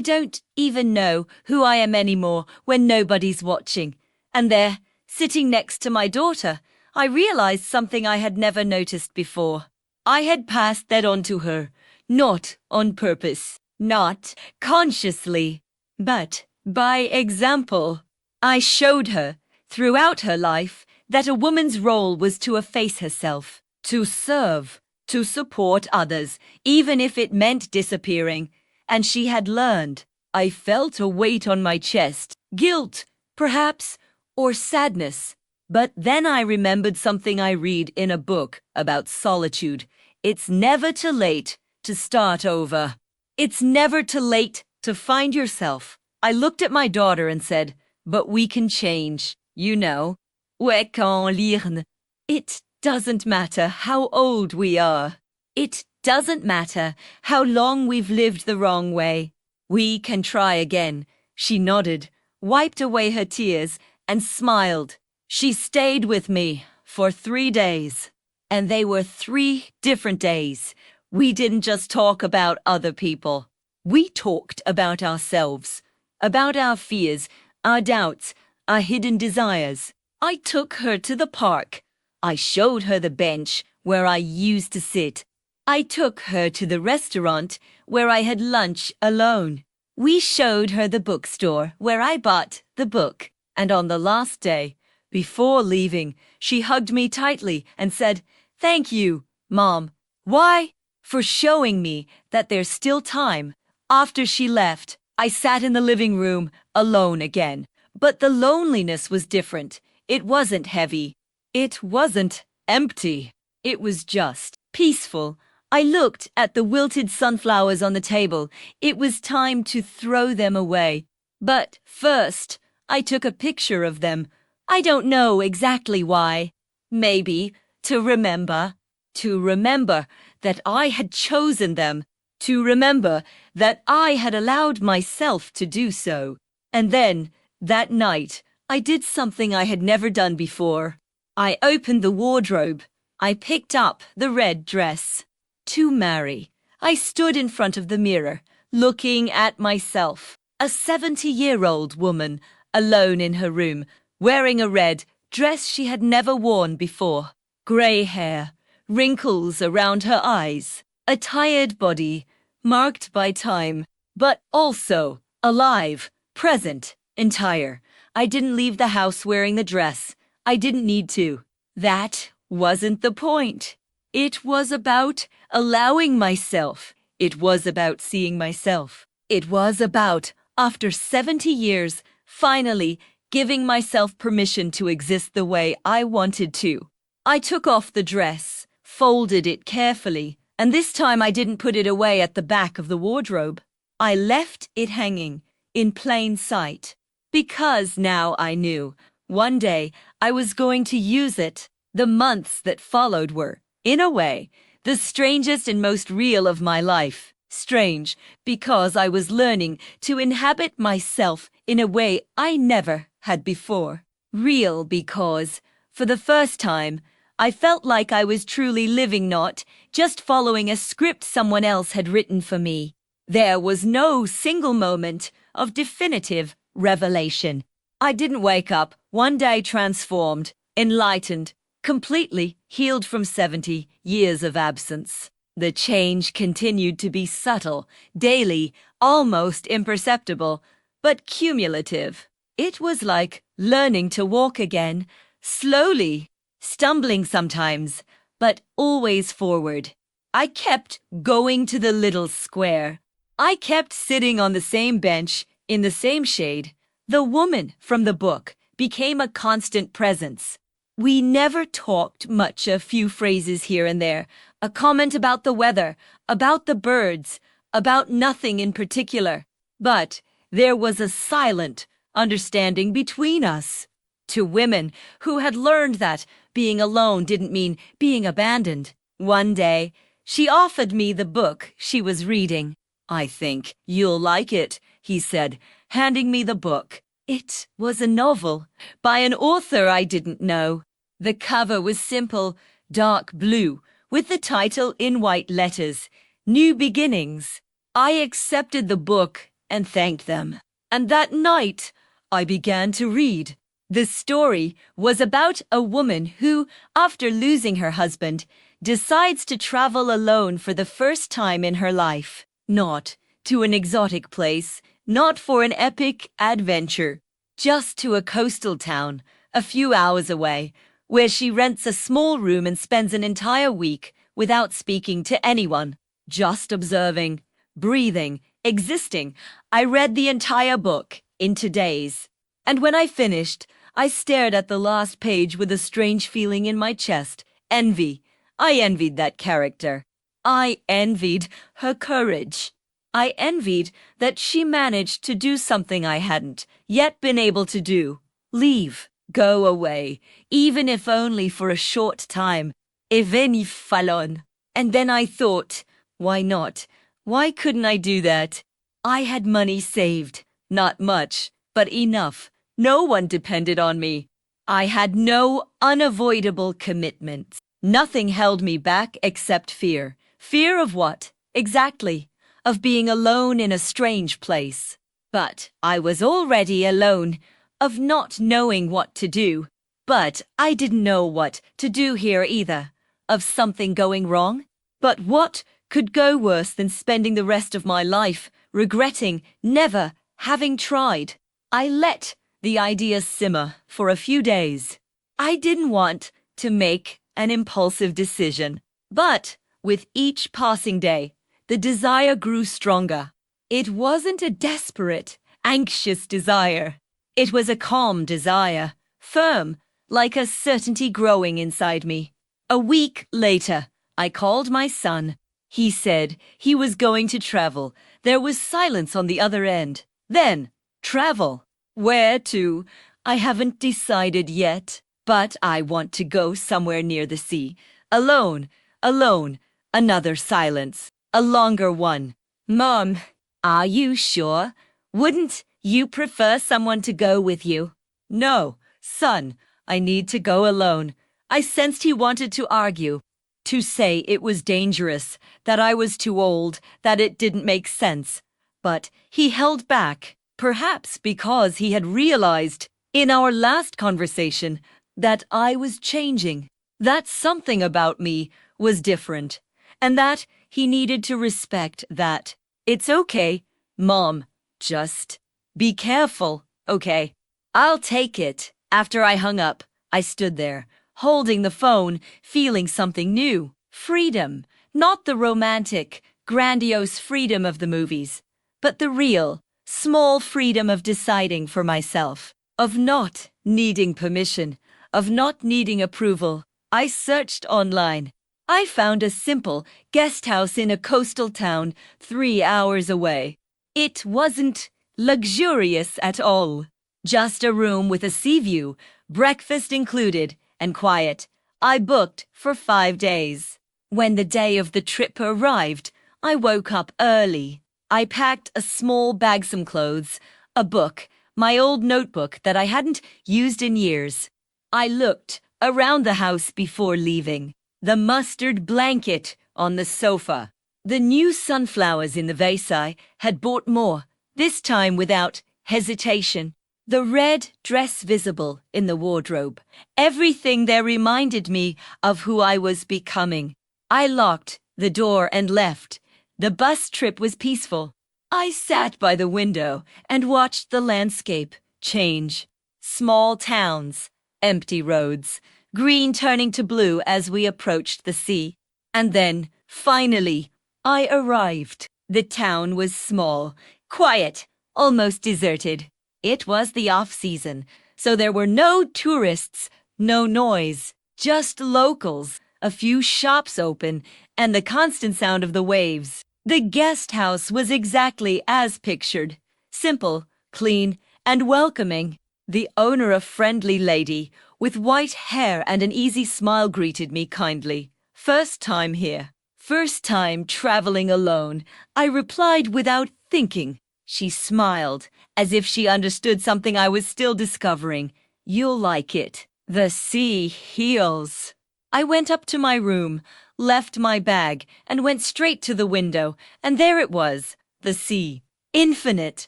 don't even know who I am anymore when nobody's watching." And there, sitting next to my daughter, I realized something I had never noticed before. I had passed that on to her, not on purpose. not consciously, but by example. I showed her, throughout her life, that a woman's role was to efface herself, to serve, to support others, even if it meant disappearing. And she had learned. I felt a weight on my chest, guilt, perhaps, or sadness. But then I remembered something I read in a book about solitude. It's never too late to start over. It's never too late to find yourself. I looked at my daughter and said, but we can change, you know. We can lire. It doesn't matter how old we are. It doesn't matter how long we've lived the wrong way. We can try again. She nodded, wiped away her tears, and smiled. She stayed with me for 3 days. And they were 3 different days. We didn't just talk about other people. We talked about ourselves, about our fears, our doubts, our hidden desires. I took her to the park. I showed her the bench where I used to sit. I took her to the restaurant where I had lunch alone. We showed her the bookstore where I bought the book. And on the last day, before leaving, she hugged me tightly and said, "Thank you, Mom." Why? For showing me that there's still time. After she left, I sat in the living room alone again. But the loneliness was different. It wasn't heavy. It wasn't empty. It was just peaceful. I looked at the wilted sunflowers on the table. It was time to throw them away. But first, I took a picture of them. I don't know exactly why. Maybe to remember. To remember that I had chosen them. To remember that I had allowed myself to do so. And then, that night, I did something I had never done before. I opened the wardrobe. I picked up the red dress. To marry. I stood in front of the mirror, looking at myself. A 70-year-old woman, alone in her room, wearing a red dress she had never worn before. Grey hair, wrinkles around her eyes, a tired body, marked by time, but also alive, present, entire. I didn't leave the house wearing the dress. I didn't need to. That wasn't the point. It was about allowing myself. It was about seeing myself. It was about, after 70 years, finally giving myself permission to exist the way I wanted to. I took off the dress, folded it carefully, and this time I didn't put it away at the back of the wardrobe. I left it hanging, in plain sight, because now I knew, one day I was going to use it. The months that followed were, in a way, the strangest and most real of my life. Strange, because I was learning to inhabit myself in a way I never had before. Real because, for the first time, I felt like I was truly living, not just following a script someone else had written for me. There was no single moment of definitive revelation. I didn't wake up one day transformed, enlightened, completely healed from 70 years of absence. The change continued to be subtle, daily, almost imperceptible, but cumulative. It was like learning to walk again, slowly, stumbling sometimes, but always forward. I kept going to the little square. I kept sitting on the same bench, in the same shade. The woman from the book became a constant presence. We never talked much, a few phrases here and there, a comment about the weather, about the birds, about nothing in particular. But there was a silent understanding between us. To women who had learned that being alone didn't mean being abandoned. One day, she offered me the book she was reading. "I think you'll like it," he said, handing me the book. It was a novel by an author I didn't know. The cover was simple, dark blue, with the title in white letters, New Beginnings. I accepted the book and thanked them. And that night, I began to read. The story was about a woman who, after losing her husband, decides to travel alone for the first time in her life. Not to an exotic place, not for an epic adventure, just to a coastal town, a few hours away, where she rents a small room and spends an entire week without speaking to anyone, just observing, breathing, existing. I read the entire book in 2 days. And when I finished, I stared at the last page with a strange feeling in my chest. Envy. I envied that character. I envied her courage. I envied that she managed to do something I hadn't yet been able to do. Leave. Go away. Even if only for a short time. Eveni fallon. And then I thought, why not? Why couldn't I do that? I had money saved. Not much, but enough. No one depended on me. I had no unavoidable commitments. Nothing held me back except fear. Fear of what? Exactly. Of being alone in a strange place. But I was already alone. Of not knowing what to do. But I didn't know what to do here either. Of something going wrong. But what could go worse than spending the rest of my life regretting never having tried? I let the idea simmer for a few days. I didn't want to make an impulsive decision. But with each passing day, the desire grew stronger. It wasn't a desperate, anxious desire. It was a calm desire, firm, like a certainty growing inside me. A week later, I called my son. He said he was going to travel. There was silence on the other end. Then, travel. Where to? I haven't decided yet. But I want to go somewhere near the sea. Alone. Alone. Another silence. A longer one. Mom, are you sure? Wouldn't you prefer someone to go with you? No, son, I need to go alone. I sensed he wanted to argue. To say it was dangerous, that I was too old, that it didn't make sense. But he held back, perhaps because he had realized in our last conversation that I was changing, that something about me was different, and that he needed to respect that. It's okay, Mom, just be careful, okay? I'll take it. After I hung up, I stood there, holding the phone, feeling something new. Freedom. Not the romantic, grandiose freedom of the movies, but the real, small freedom of deciding for myself, of not needing permission, of not needing approval. I searched online. I found a simple guest house in a coastal town 3 hours away. It wasn't luxurious at all. Just a room with a sea view, breakfast included, and quiet. I booked for 5 days. When the day of the trip arrived, I woke up early. I packed a small bag, some clothes, a book, my old notebook that I hadn't used in years. I looked around the house before leaving. The mustard blanket on the sofa. The new sunflowers in the vase. I had bought more, this time without hesitation. The red dress visible in the wardrobe. Everything there reminded me of who I was becoming. I locked the door and left. The bus trip was peaceful. I sat by the window and watched the landscape change. Small towns, empty roads, green turning to blue as we approached the sea. And then, finally, I arrived. The town was small, quiet, almost deserted. It was the off-season, so there were no tourists, no noise, just locals, a few shops open, and the constant sound of the waves. The guest house was exactly as pictured, simple, clean, and welcoming. The owner, a friendly lady with white hair and an easy smile, greeted me kindly. First time here, first time traveling alone. I replied without thinking. She smiled, as if she understood something I was still discovering. You'll like it. The sea heals. I went up to my room, left my bag, and went straight to the window, and there it was, the sea. Infinite,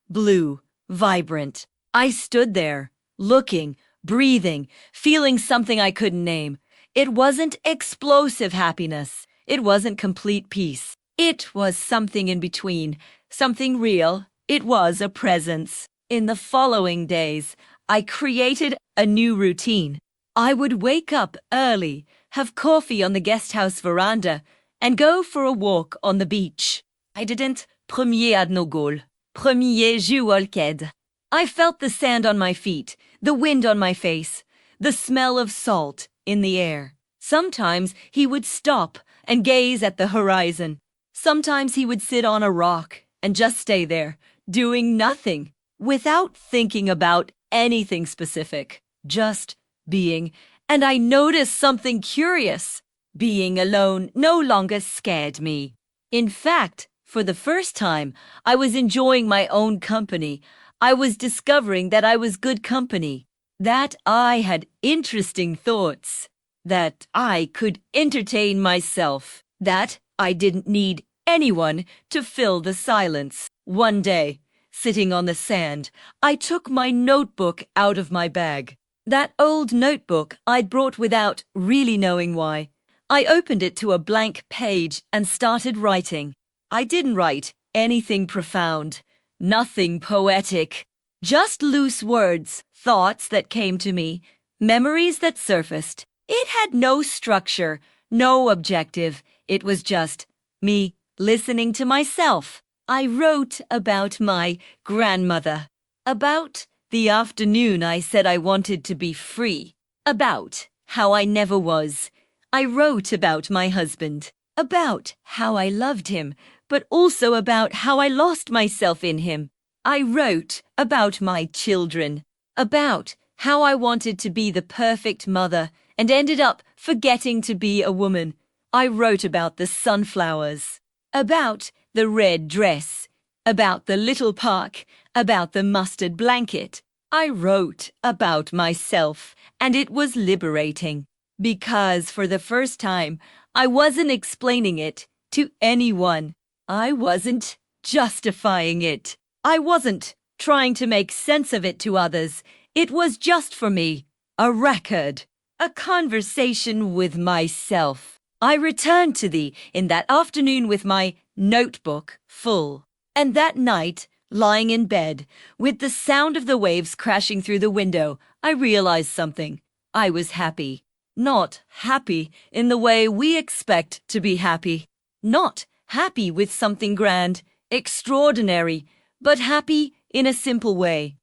blue, vibrant. I stood there, looking, breathing, feeling something I couldn't name. It wasn't explosive happiness. It wasn't complete peace. It was something in between, something real. It was a presence. In the following days, I created a new routine. I would wake up early, have coffee on the guest house veranda, and go for a walk on the beach. I didn't premier ad nogol, premier juolked. I felt the sand on my feet, the wind on my face, the smell of salt in the air. Sometimes he would stop and gaze at the horizon. Sometimes he would sit on a rock and just stay there, doing nothing, without thinking about anything specific, just being. And I noticed something curious. Being alone no longer scared me. In fact, for the first time, I was enjoying my own company. I was discovering that I was good company, that I had interesting thoughts, that I could entertain myself, that I didn't need anyone to fill the silence. One day, sitting on the sand, I took my notebook out of my bag. That old notebook I'd brought without really knowing why. I opened it to a blank page and started writing. I didn't write anything profound, nothing poetic, just loose words, thoughts that came to me, memories that surfaced. It had no structure, no objective. It was just me listening to myself. I wrote about my grandmother, about the afternoon I said I wanted to be free, about how I never was. I wrote about my husband, about how I loved him, but also about how I lost myself in him. I wrote about my children, about how I wanted to be the perfect mother and ended up forgetting to be a woman. I wrote about the sunflowers, about the red dress, about the little park, about the mustard blanket. I wrote about myself, and it was liberating. Because for the first time, I wasn't explaining it to anyone. I wasn't justifying it. I wasn't trying to make sense of it to others. It was just for me, a record, a conversation with myself. I returned to thee in that afternoon with my notebook full. And that night, lying in bed, with the sound of the waves crashing through the window, I realized something. I was happy. Not happy in the way we expect to be happy. Not happy with something grand, extraordinary, but happy in a simple way.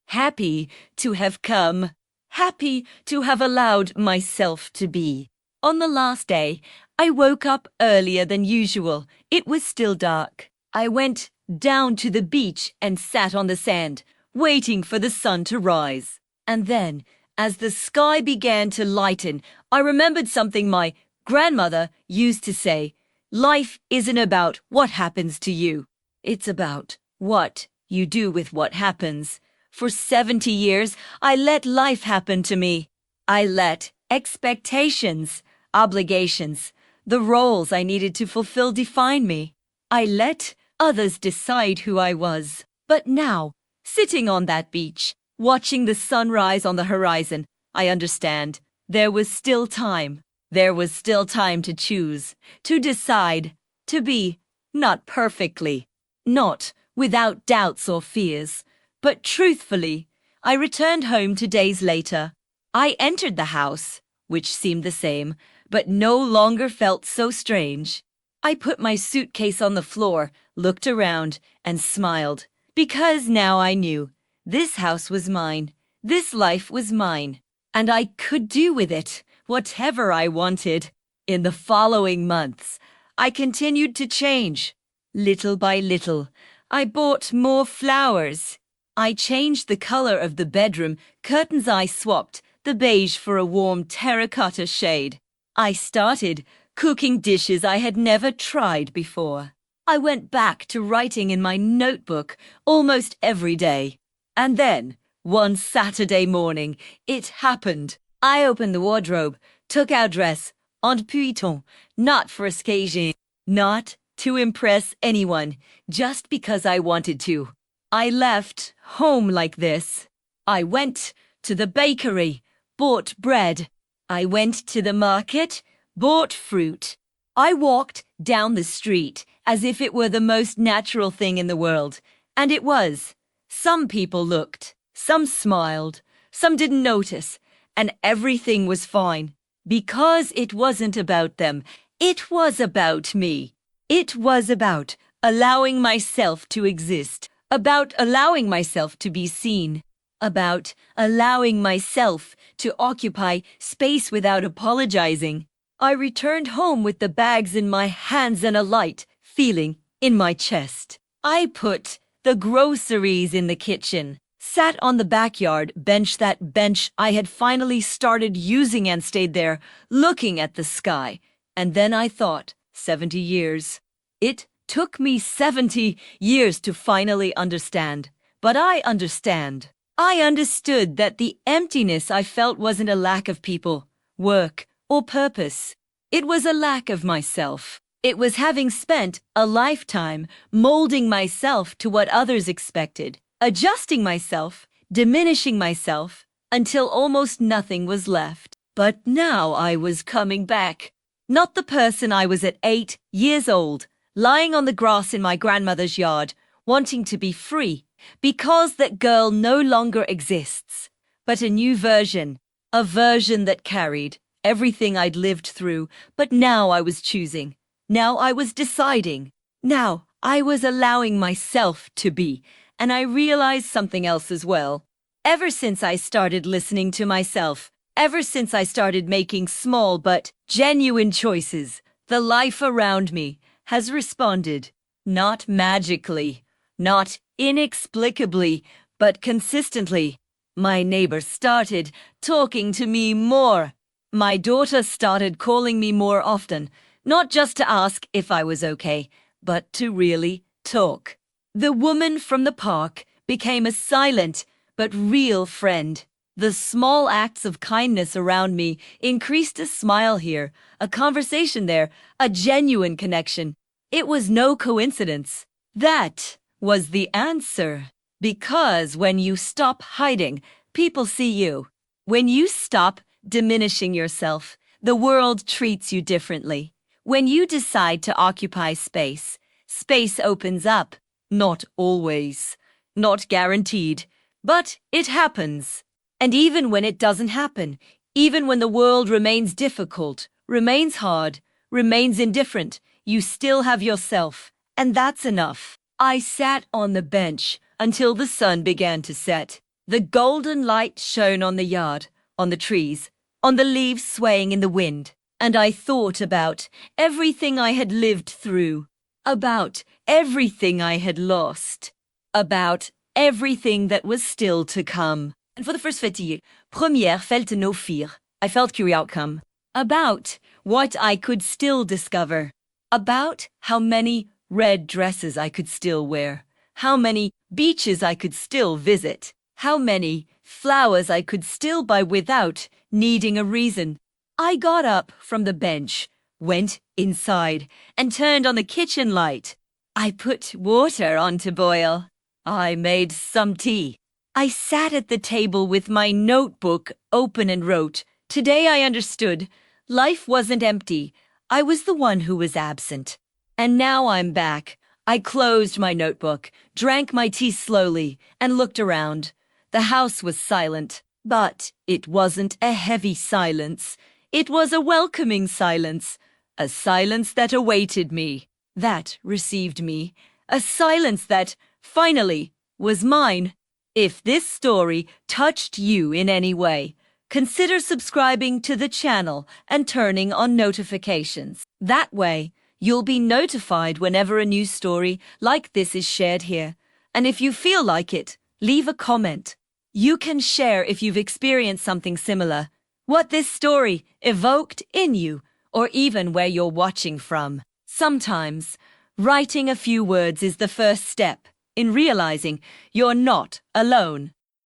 Happy to have come. Happy to have allowed myself to be. On the last day, I woke up earlier than usual. It was still dark. I went down to the beach and sat on the sand, waiting for the sun to rise. And then, as the sky began to lighten, I remembered something my grandmother used to say. Life isn't about what happens to you. It's about what you do with what happens. For 70 years, I let life happen to me. I let expectations, obligations, the roles I needed to fulfill define me. I let others decide who I was. But now, sitting on that beach, watching the sunrise on the horizon, I understand. There was still time. There was still time to choose, to decide, to be, not perfectly, not without doubts or fears, but truthfully. I returned home 2 days later. I entered the house, which seemed the same, but no longer felt so strange. I put my suitcase on the floor, looked around, and smiled, because now I knew. This house was mine. This life was mine. And I could do with it whatever I wanted. In the following months, I continued to change. Little by little, I bought more flowers. I changed the color of the bedroom curtains. I swapped the beige for a warm terracotta shade. I started cooking dishes I had never tried before. I went back to writing in my notebook almost every day. And then, one Saturday morning, it happened. I opened the wardrobe, took our dress, en puis-ton, not for occasion, not to impress anyone, just because I wanted to. I left home like this. I went to the bakery, bought bread. I went to the market, bought fruit. I walked down the street as if it were the most natural thing in the world, and it was. Some people looked, some smiled, some didn't notice, and everything was fine. Because it wasn't about them, it was about me. It was about allowing myself to exist, about allowing myself to be seen, about allowing myself to occupy space without apologizing. I returned home with the bags in my hands and a light feeling in my chest. I put the groceries in the kitchen, sat on the backyard bench, that bench I had finally started using, and stayed there, looking at the sky. And then I thought, 70 years. It took me 70 years to finally understand. But I understand. I understood that the emptiness I felt wasn't a lack of people, work, or purpose. It was a lack of myself. It was having spent a lifetime molding myself to what others expected, adjusting myself, diminishing myself, until almost nothing was left. But now I was coming back. Not the person I was at 8 years old, lying on the grass in my grandmother's yard, wanting to be free, because that girl no longer exists. But a new version, a version that carried everything I'd lived through, but now I was choosing. Now I was deciding. Now I was allowing myself to be. And I realized something else as well. Ever since I started listening to myself, ever since I started making small but genuine choices, the life around me has responded. Not magically, not inexplicably, but consistently. My neighbor started talking to me more. My daughter started calling me more often, not just to ask if I was okay, but to really talk. The woman from the park became a silent but real friend. The small acts of kindness around me increased a smile here, a conversation there, a genuine connection. It was no coincidence. That was the answer. Because when you stop hiding, people see you. When you stop diminishing yourself, the world treats you differently. When you decide to occupy space, space opens up. Not always, not guaranteed, but it happens. And even when it doesn't happen, even when the world remains difficult, remains hard, remains indifferent, you still have yourself, and that's enough. I sat on the bench until the sun began to set. The golden light shone on the yard, on the trees, on the leaves swaying in the wind. And I thought about everything I had lived through, about everything I had lost, about everything that was still to come. And for the first 50 years, première felt no fear. I felt curious outcome. About what I could still discover. About how many red dresses I could still wear. How many beaches I could still visit. How many flowers I could still buy without needing a reason. I got up from the bench, went inside, and turned on the kitchen light. I put water on to boil. I made some tea. I sat at the table with my notebook open and wrote. Today I understood. Life wasn't empty. I was the one who was absent. And now I'm back. I closed my notebook, drank my tea slowly, and looked around. The house was silent, but it wasn't a heavy silence. It was a welcoming silence, a silence that awaited me, that received me, a silence that, finally, was mine. If this story touched you in any way, consider subscribing to the channel and turning on notifications. That way, you'll be notified whenever a new story like this is shared here. And if you feel like it, leave a comment. You can share if you've experienced something similar, what this story evoked in you, or even where you're watching from. Sometimes, writing a few words is the first step in realizing you're not alone.